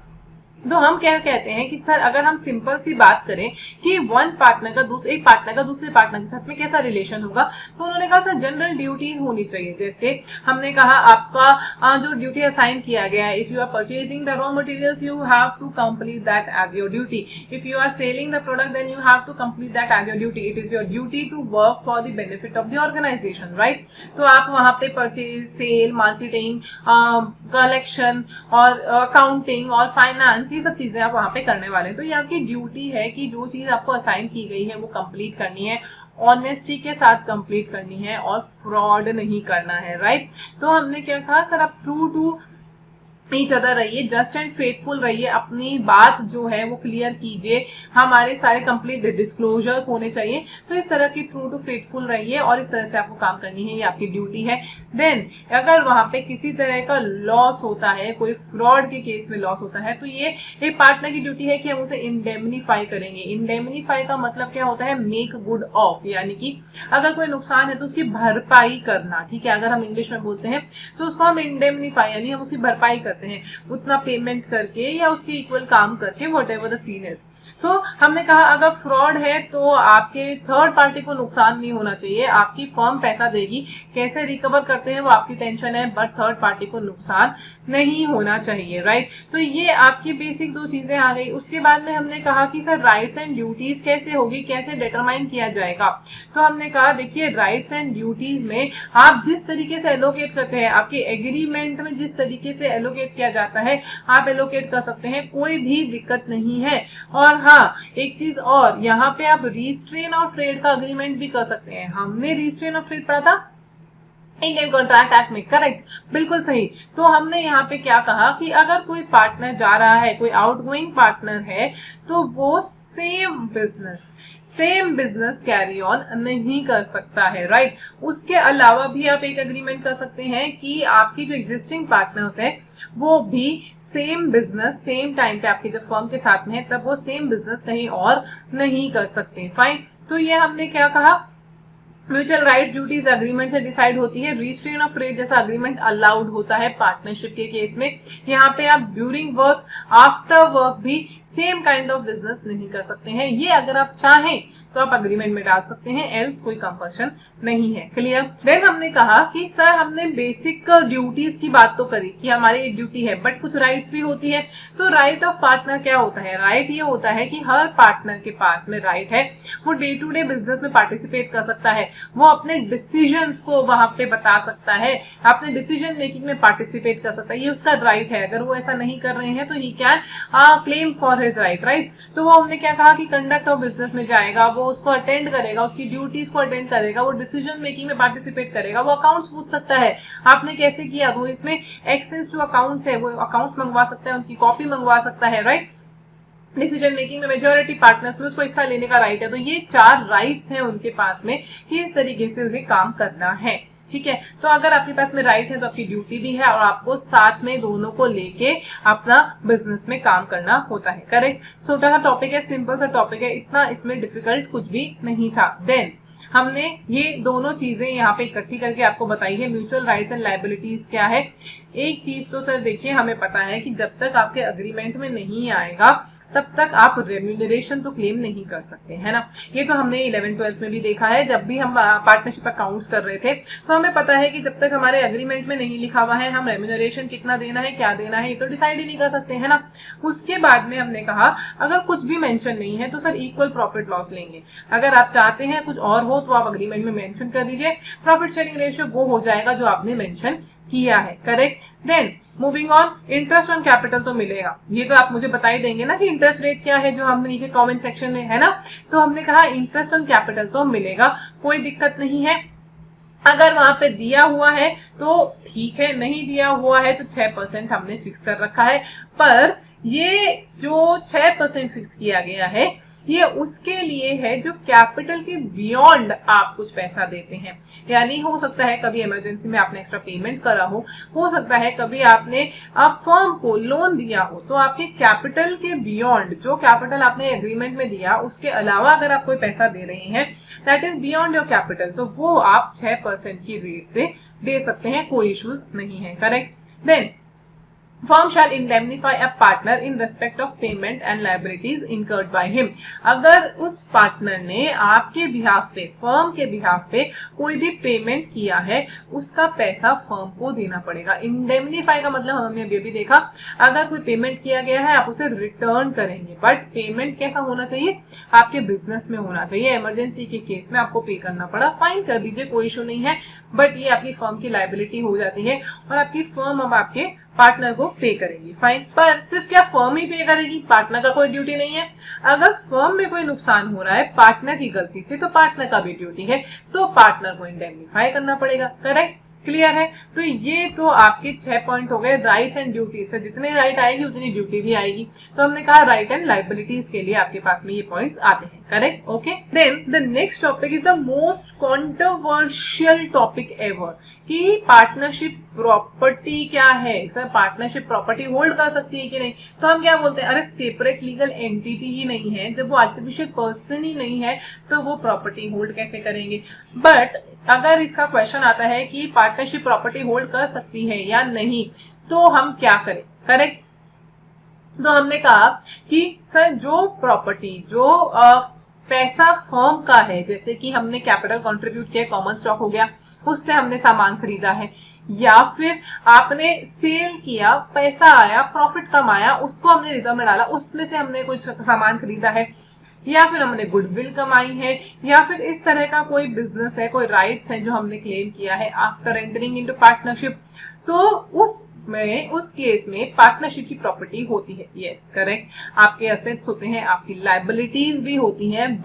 तो हम क्या कहते हैं कि सर अगर हम सिंपल सी बात करें कि एक पार्टनर का दूसरे पार्टनर के साथ में कैसा रिलेशन होगा, तो उन्होंने कहा सर जनरल ड्यूटीज होनी चाहिए। जैसे हमने कहा आपका जो ड्यूटी असाइन किया गया है, if you are purchasing the raw materials you have to complete that as your duty, if you are selling the product then you have to complete that as your duty, it is your duty to work for the benefit of the organisation, right. तो आप वहां पे purchase, sale, marketing, collection और accounting और finance, ये सब चीजें आप वहां पे करने वाले हैं। तो ये आपकी ड्यूटी है कि जो चीज आपको असाइन की गई है वो कंप्लीट करनी है, ऑनेस्टी के साथ कंप्लीट करनी है और फ्रॉड नहीं करना है, राइट। तो हमने क्या कहा, सर आप ट्रू टू ईच अदर रहिए, जस्ट एंड फेथफुल रहिए, अपनी बात जो है वो क्लियर कीजिए, हमारे सारे कंप्लीट डिस्क्लोजर्स होने चाहिए। तो इस तरह की ट्रू टू फेथफुल रहिए और इस तरह से आपको काम करनी है, ये आपकी ड्यूटी है। देन अगर वहां पे किसी तरह का लॉस होता है, कोई फ्रॉड के केस में लॉस होता है, तो ये एक पार्टनर की ड्यूटी है कि हम उसे इंडेमनीफाई करेंगे। इंडेमनीफाई का मतलब क्या होता है, मेक गुड ऑफ, यानी कि अगर कोई नुकसान है तो उसकी भरपाई करना, ठीक है। अगर हम इंग्लिश में बोलते हैं तो उसको हम इंडेमनीफाई यानी हम उसकी भरपाई हैं, उतना पेमेंट करके या उसके इक्वल काम करके, व्हाटएवर द सीन इज। सो हमने कहा अगर फ्रॉड है तो आपके थर्ड पार्टी को नुकसान नहीं होना चाहिए, आपकी फर्म पैसा देगी, कैसे रिकवर करते हैं वो आपकी टेंशन है, बट थर्ड पार्टी को नुकसान नहीं होना चाहिए, राइट। तो ये आपकी बेसिक दो चीजें आ गई। उसके बाद में हमने कहा कि सर राइट्स एंड ड्यूटीज कैसे होगी, कैसे डिटरमाइन किया जाएगा। तो हमने कहा देखिए राइट्स एंड ड्यूटीज में आप जिस तरीके से एलोकेट करते हैं, आपके एग्रीमेंट में जिस तरीके से एलोकेट किया जाता है आप एलोकेट कर सकते हैं, कोई भी दिक्कत नहीं है। और हाँ एक चीज और, यहाँ पे आप रिस्ट्रेन ऑफ ट्रेड का अग्रीमेंट भी कर सकते हैं। हमने रिस्ट्रेन ऑफ ट्रेड पढ़ा था इंडियन कॉन्ट्रैक्ट एक्ट में, करेक्ट, बिल्कुल सही। तो हमने यहाँ पे क्या कहा कि अगर कोई पार्टनर जा रहा है, कोई आउटगोइंग पार्टनर है, तो वो सेम बिजनेस कैरी ऑन नहीं कर सकता है, राइट। उसके अलावा भी आप एक एग्रीमेंट कर सकते हैं कि आपकी जो एग्जिस्टिंग पार्टनर्स है वो भी सेम बिजनेस सेम टाइम पे आपके जब फर्म के साथ में है तब वो सेम बिजनेस कहीं और नहीं कर सकते, फाइन। तो ये हमने क्या कहा, म्यूचुअल राइट्स ड्यूटीज एग्रीमेंट से डिसाइड होती है। रिस्ट्रेन ऑफ ट्रेड जैसा अग्रीमेंट अलाउड होता है पार्टनरशिप के केस में। यहाँ पे आप ड्यूरिंग वर्क आफ्टर वर्क भी सेम काइंड ऑफ बिजनेस नहीं कर सकते हैं। ये अगर आप चाहें तो आप अग्रीमेंट में डाल सकते हैं, एल्स कोई कंपल्शन नहीं है, क्लियर। देन हमने कहा कि सर हमने बेसिक ड्यूटीज की बात तो करी कि हमारी एक ड्यूटी है, बट कुछ राइट्स भी होती है। तो राइट ऑफ पार्टनर क्या होता है, राइट ये होता है कि हर पार्टनर के पास में राइट है, वो डे टू डे बिजनेस में पार्टिसिपेट कर सकता है, वो अपने डिसीजंस को वहां पे बता सकता है, अपने डिसीजन मेकिंग में पार्टिसिपेट कर सकता है, ये उसका राइट है। अगर वो ऐसा नहीं कर रहे हैं तो he can claim for his right, right. तो वो हमने क्या कहा कि कंडक्ट ऑफ बिजनेस में जाएगा, वो उसको अटेंड करेगा, उसकी ड्यूटीज को अटेंड करेगा, वो डिसीजन मेकिंग में पार्टिसिपेट करेगा, वो अकाउंट्स पूछ सकता है आपने कैसे किया, तो इसमें एक्सेस टू अकाउंट्स है, वो अकाउंट्स मंगवा सकता है, उनकी कॉपी मंगवा सकता है, राइट। डिसीजन मेकिंग में मेजोरिटी पार्टनर्स में उसको हिस्सा लेने का राइट है। तो ये 4 राइट्स हैं उनके पास में कि इस तरीके से उन्हें काम करना है, ठीक है। तो अगर आपके पास में राइट है तो आपकी ड्यूटी भी है और आपको साथ में दोनों को लेके अपना बिजनेस में काम करना होता है, करेक्ट। छोटा सा टॉपिक है, सिंपल सा टॉपिक है, इतना इसमें डिफिकल्ट कुछ भी नहीं था। देन हमने ये दोनों चीजें यहाँ पे इकट्ठी करके आपको बताई है। म्यूचुअल राइट्स एंड लायबिलिटीज क्या है। एक चीज तो सर देखिए हमें पता है कि जब तक आपके अग्रीमेंट में नहीं आएगा तब तक आप रेम्यूनरेशन तो क्लेम नहीं कर सकते, है ना। ये तो हमने 11th-12th में भी देखा है, जब भी हम पार्टनरशिप अकाउंट्स कर रहे थे तो हमें पता है कि जब तक हमारे एग्रीमेंट में नहीं लिखा हुआ है हम रेम्यूनरेशन कितना देना है, क्या देना है, ये तो डिसाइड ही नहीं कर सकते, है ना। उसके बाद में हमने कहा अगर कुछ भी मेंशन नहीं है तो सर इक्वल प्रॉफिट लॉस लेंगे। अगर आप चाहते हैं कुछ और हो तो आप अग्रीमेंट में मेंशन कर दीजिए, प्रॉफिट शेयरिंग रेशियो वो हो जाएगा जो आपने मेंशन किया है, correct. Then moving on, interest on capital तो मिलेगा, ये तो आप मुझे बता ही देंगे ना कि इंटरेस्ट रेट क्या है, जो हमने नीचे कमेंट सेक्शन में है ना। तो हमने कहा इंटरेस्ट ऑन कैपिटल तो मिलेगा, कोई दिक्कत नहीं है। अगर वहां पे दिया हुआ है तो ठीक है, नहीं दिया हुआ है तो 6% हमने फिक्स कर रखा है। पर ये जो 6% फिक्स किया गया है ये उसके लिए है जो कैपिटल के बियॉन्ड आप कुछ पैसा देते हैं। यानी हो सकता है कभी इमरजेंसी में आपने एक्स्ट्रा पेमेंट करा हो सकता है कभी आपने फर्म को लोन दिया हो, तो आपके कैपिटल के बियॉन्ड, जो कैपिटल आपने एग्रीमेंट में दिया उसके अलावा अगर आप कोई पैसा दे रहे हैं that is beyond your capital, तो वो आप 6% की रेट से दे सकते हैं, कोई इश्यूज नहीं है, correct. Then firm shall indemnify a partner in respect of payment and liabilities incurred by him। अगर उस पार्टनर ने आपके बिहाफ पे, फर्म के बिहाफ पे कोई भी पेमेंट किया है उसका पैसा फर्म को देना पड़ेगा। इंडेमनीफाई का मतलब हमने अभी भी देखा, अगर कोई पेमेंट किया गया है आप उसे रिटर्न करेंगे, बट पेमेंट कैसा होना चाहिए, आपके बिजनेस में होना चाहिए। इमरजेंसी के केस में आपको पे करना पड़ा, फाइन कर दीजिए, कोई इशू नहीं है, बट ये आपकी फर्म की लायबिलिटी हो जाती है और आपकी फर्म अब आपके पार्टनर को पे करेगी, फाइन। पर सिर्फ क्या फर्म ही पे करेगी, पार्टनर का कोई ड्यूटी नहीं है। अगर फर्म में कोई नुकसान हो रहा है पार्टनर की गलती से तो पार्टनर का भी ड्यूटी है, तो पार्टनर को इंडेमनीफाई करना पड़ेगा, करेक्ट, क्लियर है। तो ये तो आपके 6 पॉइंट हो गए राइट एंड ड्यूटी से, जितने राइट आएगी उतनी ड्यूटी भी आएगी। तो हमने कहा राइट एंड लायबिलिटीज के लिए आपके पास में ये पॉइंट्स आते हैं, correct, okay. Then the next topic is the most controversial topic ever, कि पार्टनरशिप प्रॉपर्टी क्या है। सर पार्टनरशिप प्रॉपर्टी होल्ड कर सकती है कि नहीं, तो हम क्या बोलते हैं, अरे सेपरेट लीगल एंटिटी ही नहीं है, जब वो आर्टिफिशियल पर्सन ही नहीं है तो वो प्रॉपर्टी होल्ड कैसे करेंगे। बट अगर इसका क्वेश्चन आता है कि पार्टनरशिप प्रॉपर्टी होल्ड कर सकती है या नहीं, तो हम क्या करें, करेक्ट। तो हमने कहा कि सर जो प्रॉपर्टी जो पैसा फर्म का है, जैसे कि हमने कैपिटल कंट्रीब्यूट किया, कॉमन स्टॉक हो गया, उससे हमने सामान खरीदा है, या फिर आपने सेल किया, पैसा आया, प्रॉफिट कमाया, उसको हमने रिजर्व में डाला, उसमें से हमने कुछ सामान खरीदा है, या फिर हमने गुडविल कमाई है, या फिर इस तरह का कोई बिजनेस है, कोई राइट्स है जो हमने क्लेम किया है आफ्टर एंटरिंग इनटू पार्टनरशिप, तो उस केस में पार्टनरशिप की प्रॉपर्टी होती है। यस करेक्ट, आपके असेट्स होते हैं, आपकी लायबिलिटीज भी होती हैं,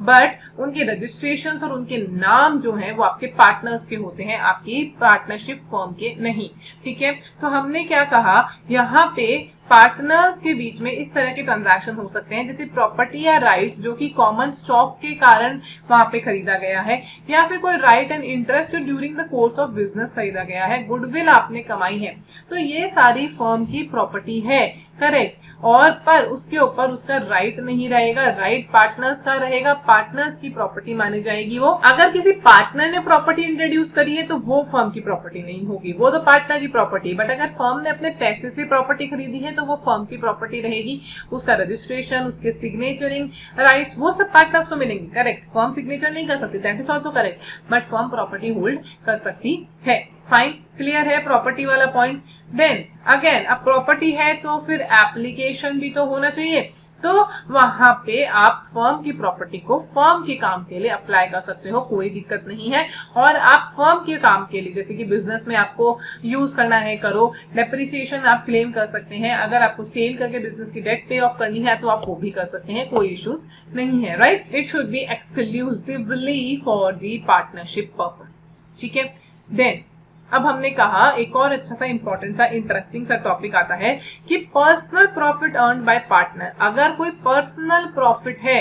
बट उनके रजिस्ट्रेशन और उनके नाम जो है वो आपके पार्टनर्स के होते हैं, आपकी पार्टनरशिप फर्म के नहीं। ठीक है, तो हमने क्या कहा, यहाँ पे पार्टनर्स के बीच में इस तरह के ट्रांजैक्शन हो सकते हैं, जैसे प्रॉपर्टी या राइट्स जो कि कॉमन स्टॉक के कारण वहां पे खरीदा गया है, या फिर कोई राइट एंड इंटरेस्ट जो during the course of business खरीदा गया है, गुडविल आपने कमाई है, तो ये सारी फर्म की प्रॉपर्टी है। करेक्ट, और पर उसके ऊपर उसका राइट नहीं रहेगा, राइट पार्टनर्स का रहेगा, पार्टनर्स की प्रॉपर्टी मानी जाएगी वो। अगर किसी पार्टनर ने प्रॉपर्टी इंट्रोड्यूस करी है तो वो फर्म की प्रॉपर्टी नहीं होगी, वो तो पार्टनर की प्रॉपर्टी। बट अगर फर्म ने अपने पैसे से प्रॉपर्टी खरीदी है तो वो फर्म की प्रॉपर्टी रहेगी, उसका रजिस्ट्रेशन, उसके सिग्नेचरिंग राइट्स वो सब पार्टनर्स को मिलेंगे। करेक्ट, फर्म सिग्नेचर नहीं कर सकती, that is also correct, but firm property hold कर सकती है। फाइन, क्लियर है प्रॉपर्टी वाला पॉइंट। देन अगेन, अब प्रॉपर्टी है तो फिर एप्लीकेशन भी तो होना चाहिए, तो वहां पे आप फर्म की प्रॉपर्टी को फर्म के काम के लिए अप्लाई कर सकते हो, कोई दिक्कत नहीं है। और आप फर्म के काम के लिए, जैसे कि बिजनेस में आपको यूज करना है, करो, डेप्रिसिएशन आप क्लेम कर सकते हैं, अगर आपको सेल करके बिजनेस की डेट पे ऑफ करनी है तो आप वो भी कर सकते हैं, कोई इश्यूज नहीं है। Right, it should B exclusively for the partnership purpose. ठीक है, देन अब हमने कहा एक और अच्छा सा इंपॉर्टेंट सा इंटरेस्टिंग सा टॉपिक आता है कि personal profit earn by partner. अगर कोई पर्सनल प्रॉफिट है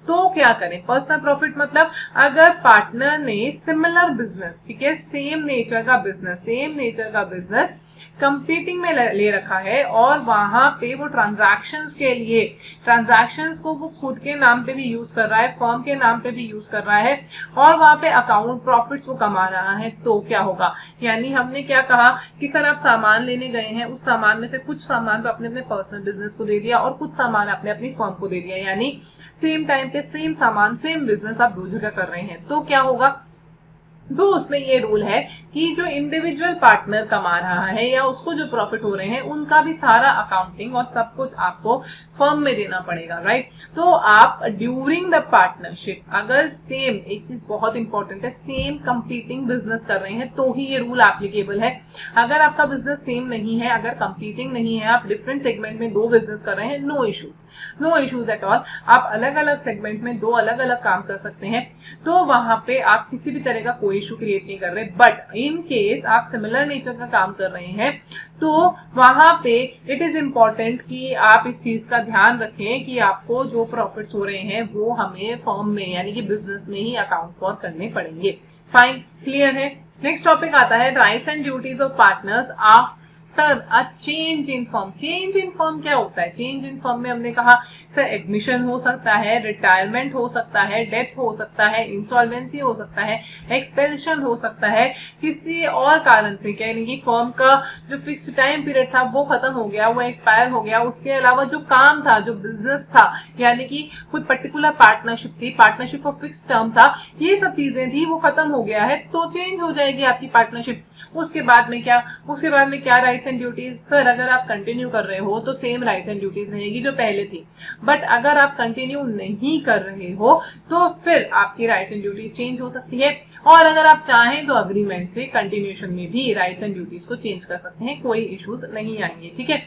तो क्या करें? पर्सनल प्रॉफिट मतलब अगर पार्टनर ने सिमिलर बिजनेस, ठीक है, सेम नेचर का बिजनेस कंपीटिंग में ले रखा है और वहां पे वो ट्रांजैक्शंस को वो खुद के नाम पे भी यूज कर रहा है, फर्म के नाम पे भी यूज कर रहा है और वहां पे अकाउंट प्रॉफिट्स वो कमा रहा है, तो क्या होगा? यानी हमने क्या कहा कि सर आप सामान लेने गए हैं, उस सामान में से कुछ सामान तो आपने अपने पर्सनल बिजनेस को दे दिया और कुछ सामान आपने अपनी फर्म को दे दिया, यानी सेम टाइम पे सेम सामान सेम बिजनेस आप दो जगह कर रहे हैं, तो क्या होगा? तो उसमें ये रूल है कि जो इंडिविजुअल पार्टनर कमा रहा है या उसको जो प्रॉफिट हो रहे हैं उनका भी सारा अकाउंटिंग और सब कुछ आपको फर्म में देना पड़ेगा। राइट, तो आप ड्यूरिंग द पार्टनरशिप अगर सेम, एक चीज बहुत इंपॉर्टेंट है, सेम कंपीटिंग बिजनेस कर रहे हैं तो ही ये रूल एप्लीकेबल है। अगर आपका बिजनेस सेम नहीं है, अगर कंपीटिंग नहीं है, आप डिफरेंट सेगमेंट में दो बिजनेस कर रहे हैं, नो इश्यूज एट ऑल। आप अलग अलग सेगमेंट में दो अलग अलग काम कर सकते हैं, तो वहां पे आप किसी भी तरह का कोई इशू क्रिएट नहीं कर रहे। बट इन केस आप सिमिलर नेचर का काम कर रहे हैं तो वहां पे इट इज इम्पोर्टेंट कि आप इस चीज का ध्यान रखें कि आपको जो प्रॉफिट्स हो रहे हैं वो हमें फर्म में यानी कि बिजनेस में ही अकाउंट फॉर करने पड़ेंगे। फाइन, क्लियर है। नेक्स्ट टॉपिक आता है rights and duties of partners after a change in firm. Change in firm क्या होता है? चेंज इन फर्म में हमने कहा सर एडमिशन हो सकता है, रिटायरमेंट हो सकता है, डेथ हो सकता है, इंसॉल्वेंसी हो सकता है, एक्सपेल्शन हो सकता है, किसी और कारण से, यानी कि फर्म का जो फिक्स टाइम पीरियड था वो खत्म हो गया, वो एक्सपायर हो गया, उसके अलावा जो काम था, जो बिजनेस था, यानी कि कोई पर्टिकुलर पार्टनरशिप थी, पार्टनरशिप ऑफ फिक्स टर्म था, ये सब चीजें थी, वो खत्म हो गया है तो चेंज हो जाएगी आपकी पार्टनरशिप। उसके बाद में क्या राइट्स एंड ड्यूटीज? सर अगर आप कंटिन्यू कर रहे हो तो सेम राइट्स एंड ड्यूटीज रहेगी जो पहले थी, बट अगर आप कंटिन्यू नहीं कर रहे हो तो फिर आपकी राइट्स एंड ड्यूटीज चेंज हो सकती है, और अगर आप चाहें तो अग्रीमेंट से कंटिन्यूएशन में भी राइट्स एंड ड्यूटीज को चेंज कर सकते हैं, कोई इश्यूज नहीं आएंगे। ठीक है,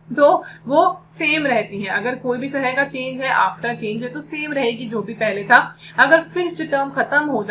तो वो सेम रहती हैं। अगर कोई भी तरह का चेंज है, आफ्टर चेंज है, तो सेम रहेगी जो भी पहले था। अगर फिक्स्ड टर्म खत्म हो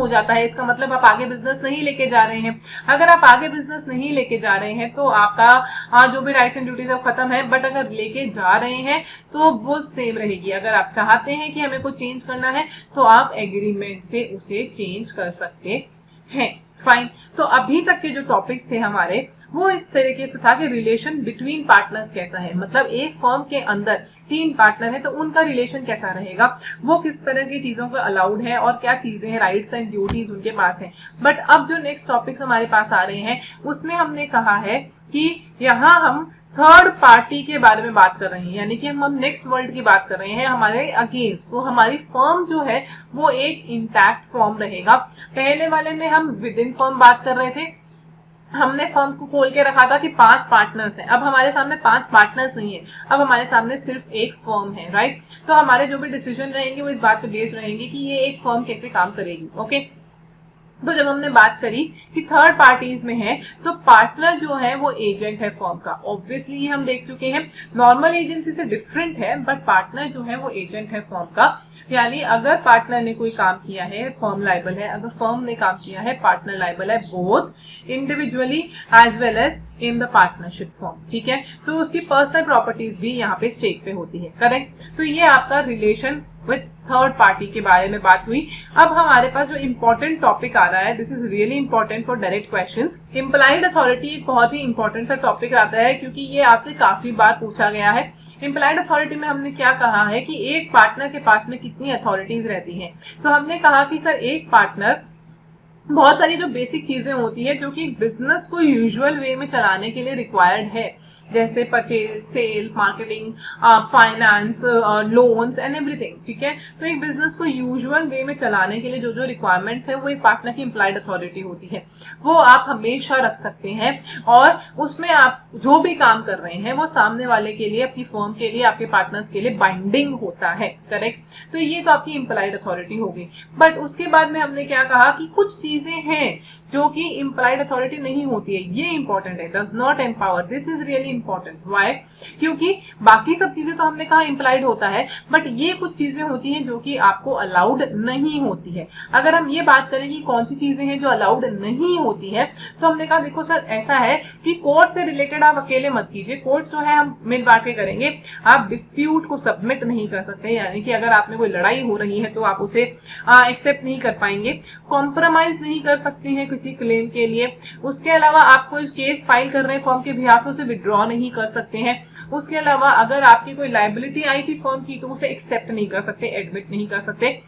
जाता है इसका मतलब आप आगे बिजनेस नहीं लेके जा रहे हैं। अगर आप आगे बिजनेस नहीं लेके जा रहे हैं तो आपका जो भी राइट्स एंड ड्यूटीज खत्म है, बट अगर लेके जा रहे हैं तो वो सेम रहेगी। अगर आप चाहते हैं कि हमें कुछ चेंज करना है तो आप एग्रीमेंट से उसे चेंज कर सकते हैं। फाइन, तो अभी तक के जो टॉपिक्स थे हमारे वो इस तरीके से था कि रिलेशन बिटवीन पार्टनर्स कैसा है, मतलब एक फर्म के अंदर 3 पार्टनर है तो उनका रिलेशन कैसा रहेगा, वो किस तरह की चीजों को अलाउड है और क्या चीजें हैं, राइट्स एंड ड्यूटीज उनके पास है। बट अब जो नेक्स्ट टॉपिक्स हमारे पास आ रहे हैं उसमें हमने कहा है कि यहाँ हम थर्ड पार्टी के बारे में बात कर रहे हैं, यानी कि हम नेक्स्ट वर्ल्ड की बात कर रहे हैं हमारे अगेंस्ट, तो हमारी फर्म जो है वो एक इंटैक्ट फर्म रहेगा। पहले वाले में हम विद इन फर्म बात कर रहे थे, हमने फर्म को खोल के रखा था कि 5 पार्टनर्स हैं। अब हमारे सामने 5 पार्टनर्स नहीं है, अब हमारे सामने सिर्फ एक फर्म है, राइट। तो हमारे जो भी डिसीजन रहेंगे वो इस बात पे बेस्ड रहेंगे कि ये एक फर्म कैसे काम करेगी, ओके। तो जब हमने बात करी कि थर्ड पार्टीज में है, तो पार्टनर जो है वो एजेंट है फर्म का। ऑब्वियसली ये हम देख चुके हैं, नॉर्मल एजेंसी से डिफरेंट है, बट पार्टनर जो है वो एजेंट है फर्म का। यानी अगर पार्टनर ने कोई काम किया है फर्म लायबल है, अगर फर्म ने काम किया है पार्टनर लायबल है, both individually as well as in the partnership firm, ठीक है। तो उसकी पर्सनल प्रॉपर्टीज भी यहाँ पे स्टेक पे होती है, करेक्ट। तो ये आपका रिलेशन विथ थर्ड पार्टी के बारे में बात हुई। अब हमारे पास जो इंपॉर्टेंट टॉपिक आ रहा है, this is really important for direct questions. Implied authority एक बहुत ही इंपॉर्टेंट सा टॉपिक आता है, क्योंकि ये आपसे काफी बार पूछा गया है। इम्प्लाइड अथॉरिटी में हमने क्या कहा है कि एक पार्टनर के पास में कितनी अथॉरिटीज रहती हैं। तो हमने कहा कि सर एक पार्टनर बहुत सारी जो बेसिक चीजें होती है जो कि बिजनेस को यूजुअल वे में चलाने के लिए रिक्वायर्ड है, जैसे purchase, sale, marketing, finance, loans and everything, ठीक है। तो एक बिजनेस को यूजुअल वे में चलाने के लिए जो जो रिक्वायरमेंट्स है वो एक पार्टनर की इम्प्लाइड अथॉरिटी होती है, वो आप हमेशा रख सकते हैं। और उसमें आप जो भी काम कर रहे हैं वो सामने वाले के लिए, अपनी फर्म के लिए, आपके पार्टनर्स के लिए बाइंडिंग होता है, करेक्ट। तो ये तो आपकी इम्प्लाइड अथॉरिटी होगी। बट उसके बाद में हमने क्या कहा कि कुछ चीजें हैं जो कि इम्प्लाइड अथॉरिटी नहीं होती है, ये इंपॉर्टेंट है, does not empower, this is really important. Why? क्योंकि बाकी सब चीजें तो हमने कहा इम्प्लाइड होता है, बट ये कुछ चीजें होती हैं जो कि आपको अलाउड नहीं होती है। अगर हम ये बात करें कि कौन सी चीजें हैं जो अलाउड नहीं होती है, तो हमने कहा देखो सर ऐसा है कि कोर्ट से रिलेटेड आप अकेले मत कीजिए, कोर्ट जो है हम मिल बांट के करेंगे। आप डिस्प्यूट को सबमिट नहीं कर सकते, यानी कि अगर आप में कोई लड़ाई हो रही है तो आप उसे एक्सेप्ट नहीं कर पाएंगे, कॉम्प्रोमाइज नहीं कर सकते हैं किसी क्लेम के लिए। उसके अलावा आप कोई केस फाइल कर रहे हैं फर्म के बिहाफ पे, उसे विड्रॉ नहीं कर सकते हैं। उसके अलावा अगर आपकी कोई लायबिलिटी आई थी फर्म की तो उसे एक्सेप्ट नहीं कर सकते, एडमिट नहीं कर सकते,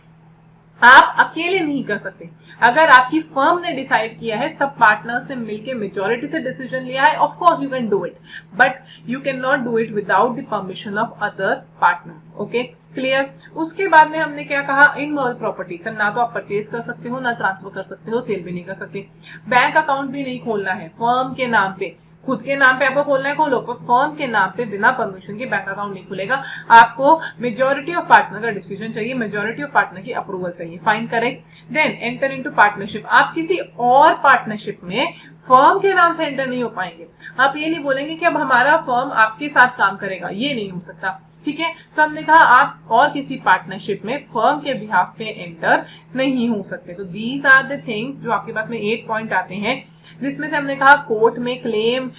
आप अकेले नहीं कर सकते। अगर आपकी फर्म ने डिसाइड किया है, सब पार्टनर्स ने मिलकर मेजॉरिटी से डिसीजन लिया है, of course you can do it, but you can not do it without the permission of other partners, okay, clear. उसके बाद में हमने क्या कहा, इनमॉल प्रॉपर्टी, सर ना तो आप परचेज कर सकते हो, ना ट्रांसफर कर सकते हो, सेल भी नहीं कर सकते, बैंक अकाउंट भी नहीं खोलना है फर्म के नाम पे। खुद के नाम पे आपको खोलना है खोलो, पर फर्म के नाम पे बिना परमिशन के बैंक अकाउंट नहीं खुलेगा। आपको मेजॉरिटी ऑफ पार्टनर का डिसीजन चाहिए, मेजॉरिटी ऑफ पार्टनर की अप्रूवल चाहिए, fine, correct. Then enter into partnership, आप किसी और पार्टनरशिप में फर्म के नाम से एंटर नहीं हो पाएंगे। आप ये नहीं बोलेंगे कि अब हमारा फर्म आपके साथ काम करेगा, ये नहीं हो सकता, ठीक है। तो हमने कहा आप और किसी पार्टनरशिप में फर्म के बिहाफ पे एंटर नहीं हो सकते। तो दीज आर द थिंग्स जो आपके पास में 8 पॉइंट आते हैं, जिसमें से हमने कहा कोर्ट में क्लेम,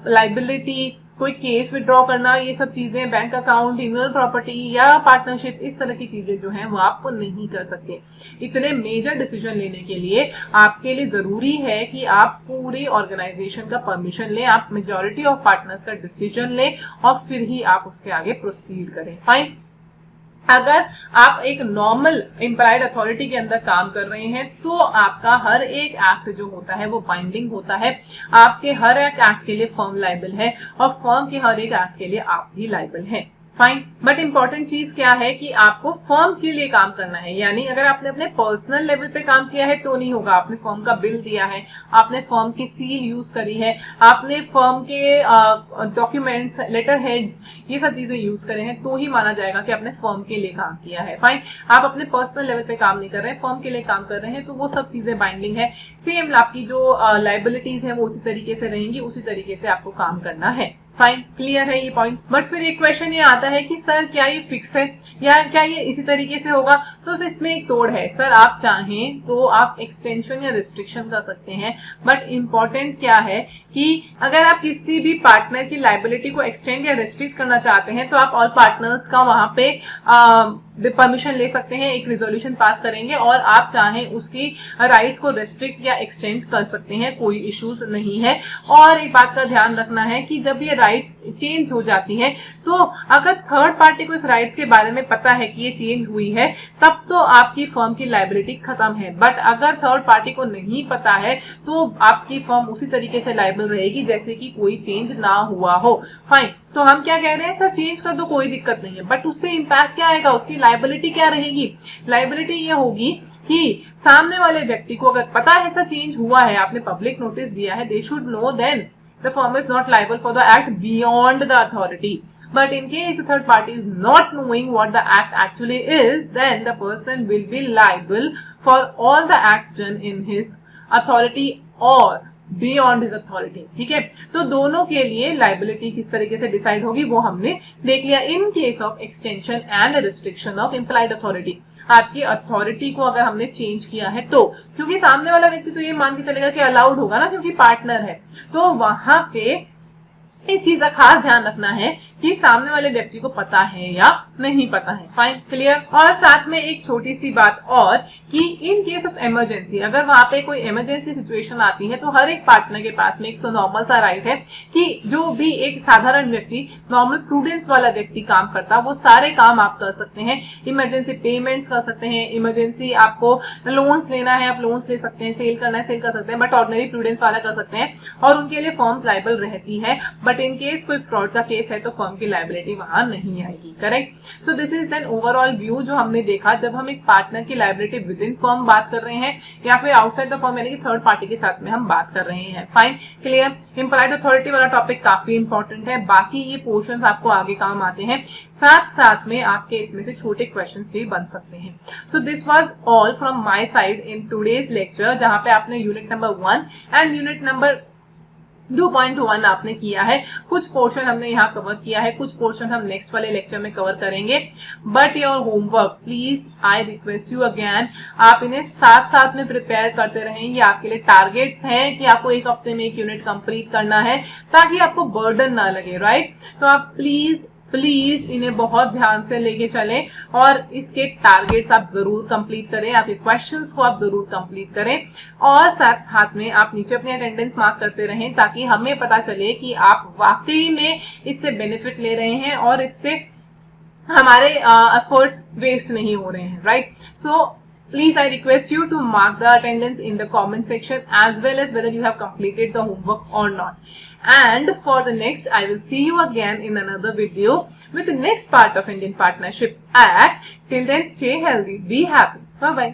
लाइबिलिटी, कोई केस विड्रॉ करना, ये सब चीजें, बैंक अकाउंट, इनमॉल प्रॉपर्टी या पार्टनरशिप, इस तरह की चीजें जो हैं वो आप नहीं कर सकते। इतने मेजर डिसीजन लेने के लिए आपके लिए जरूरी है कि आप पूरी ऑर्गेनाइजेशन का परमिशन लें, आप मेजॉरिटी ऑफ पार्टनर्स का डिसीजन लें और फिर ही आप उसके आगे प्रोसीड करें, फाइन। अगर आप एक नॉर्मल एम्प्लॉयड अथॉरिटी के अंदर काम कर रहे हैं तो आपका हर एक एक्ट जो होता है वो बाइंडिंग होता है, आपके हर एक एक्ट के लिए फर्म लायबल है और फर्म के हर एक एक्ट के लिए आप भी लायबल हैं, फाइन। बट इंपॉर्टेंट चीज क्या है कि आपको फर्म के लिए काम करना है, यानी अगर आपने अपने पर्सनल लेवल पे काम किया है तो नहीं होगा। आपने फर्म का बिल दिया है, आपने फर्म की सील यूज करी है, आपने फर्म के डॉक्यूमेंट्स, लेटर हेड्स, ये सब चीजें यूज करे हैं तो ही माना जाएगा कि आपने फर्म के लिए काम किया है, फाइन। आप अपने पर्सनल लेवल पे काम नहीं कर रहे हैं, फर्म के लिए काम कर रहे हैं, तो वो सब चीजें बाइंडिंग है। सेम आपकी जो लायबिलिटीज है वो उसी तरीके से रहेंगी, उसी तरीके से आपको काम करना है, फाइन, क्लियर है ये पॉइंट। बट फिर एक क्वेश्चन ये आता है कि सर क्या ये फिक्स है या क्या ये इसी तरीके से होगा? तो इसमें एक तोड़ है, सर आप चाहें तो आप एक्सटेंशन या रिस्ट्रिक्शन कर सकते हैं, बट इम्पॉर्टेंट क्या है कि अगर आप किसी भी पार्टनर की लायबिलिटी को एक्सटेंड या रिस्ट्रिक्ट करना चाहते हैं तो आप ऑल पार्टनर्स का वहां पे परमिशन ले सकते हैं, एक रिजोल्यूशन पास करेंगे और आप चाहें उसकी राइट्स को रेस्ट्रिक्ट या एक्सटेंड कर सकते हैं, कोई इश्यूज नहीं है। और एक बात का ध्यान रखना है कि जब ये राइट्स चेंज हो जाती हैं तो अगर थर्ड पार्टी को इस राइट्स के बारे में पता है कि ये चेंज हुई है, तब तो आपकी फर्म की लायबिलिटी खत्म है। बट अगर थर्ड पार्टी को नहीं पता है तो आपकी फर्म उसी तरीके से लायबल रहेगी जैसे कि कोई चेंज ना हुआ हो। फाइन, तो हम क्या कह रहे हैं, सर चेंज कर दो कोई दिक्कत नहीं है, बट उससे इंपैक्ट क्या आएगा, उसकी लायबिलिटी क्या रहेगी। लायबिलिटी ये होगी कि सामने वाले व्यक्ति को अगर पता है ऐसा चेंज हुआ है, आपने पब्लिक नोटिस दिया है, they should know, then the firm is not liable for the act beyond the authority. But in case the third party is not knowing what the act actually is, then the person will be liable for all the acts done in his authority or beyond his authority. ठीक है, तो दोनों के लिए liability किस तरीके से decide होगी वो हमने देख लिया। In case of extension and restriction of implied authority, आपकी अथॉरिटी को अगर हमने चेंज किया है तो, क्योंकि सामने वाला व्यक्ति तो ये मान के चलेगा कि अलाउड होगा ना, क्योंकि पार्टनर है, तो वहां पे इस चीज का खास ध्यान रखना है कि सामने वाले व्यक्ति को पता है या नहीं पता है। Fine, clear. और साथ में एक छोटी सी बात और कि इन केस ऑफ इमरजेंसी, अगर वहां पे कोई इमरजेंसी सिचुएशन आती है तो हर एक पार्टनर के पास में एक नॉर्मल सा राइट है कि जो भी एक साधारण व्यक्ति, नॉर्मल प्रूडेंस वाला व्यक्ति काम करता, वो सारे काम आप कर सकते हैं। इमरजेंसी पेमेंट्स कर सकते हैं, इमरजेंसी आपको लोन्स लेना है आप लोन्स ले सकते हैं, सेल करना है सेल कर सकते हैं, बट ऑर्डिनरी प्रूडेंस वाला कर सकते हैं, और उनके लिए फर्म्स लायबल रहती है। बट इन केस कोई फ्रॉड का केस है तो फर्म की लायबिलिटी वहां नहीं आएगी। Correct. So this is an overall view जो हमने देखा जब हम एक पार्टनर की लायबिलिटी विद इन फर्म बात कर रहे हैं या फिर आउटसाइड द फर्म यानी कि थर्ड पार्टी के साथ में हम बात कर रहे हैं। Fine, clear. इम्प्लाइड अथॉरिटी वाला टॉपिक काफी इंपॉर्टेंट है, बाकी ये पोर्शंस आपको आगे काम आते हैं, साथ साथ में आपके इसमें से छोटे क्वेश्चंस भी बन सकते हैं। So this was all from my side in today's lecture, जहां पे आपने unit number 1 and unit number 2.1 आपने किया है। कुछ पोर्शन हमने यहाँ कवर किया है, कुछ पोर्शन हम नेक्स्ट वाले लेक्चर में कवर करेंगे। But your homework please I request you again, आप इन्हें साथ साथ में प्रिपेयर करते रहें। ये आपके लिए टारगेट्स हैं कि आपको एक हफ्ते में एक यूनिट कंप्लीट करना है ताकि आपको बर्डन ना लगे, राइट। तो आप प्लीज इन्हें बहुत ध्यान से लेके चलें और इसके टारगेट्स आप जरूर कंप्लीट करें, आपके क्वेश्चंस को आप जरूर कंप्लीट करें, और साथ साथ में आप नीचे अपनी अटेंडेंस मार्क करते रहें ताकि हमें पता चले कि आप वाकई में इससे बेनिफिट ले रहे हैं और इससे हमारे एफर्ट्स वेस्ट नहीं हो रहे हैं, right. So please I request you to mark the attendance in the comment section as well as whether you have completed the homework or not. And for the next, I will see you again in another video with the next part of Indian Partnership Act. Till then, stay healthy, be happy. Bye bye.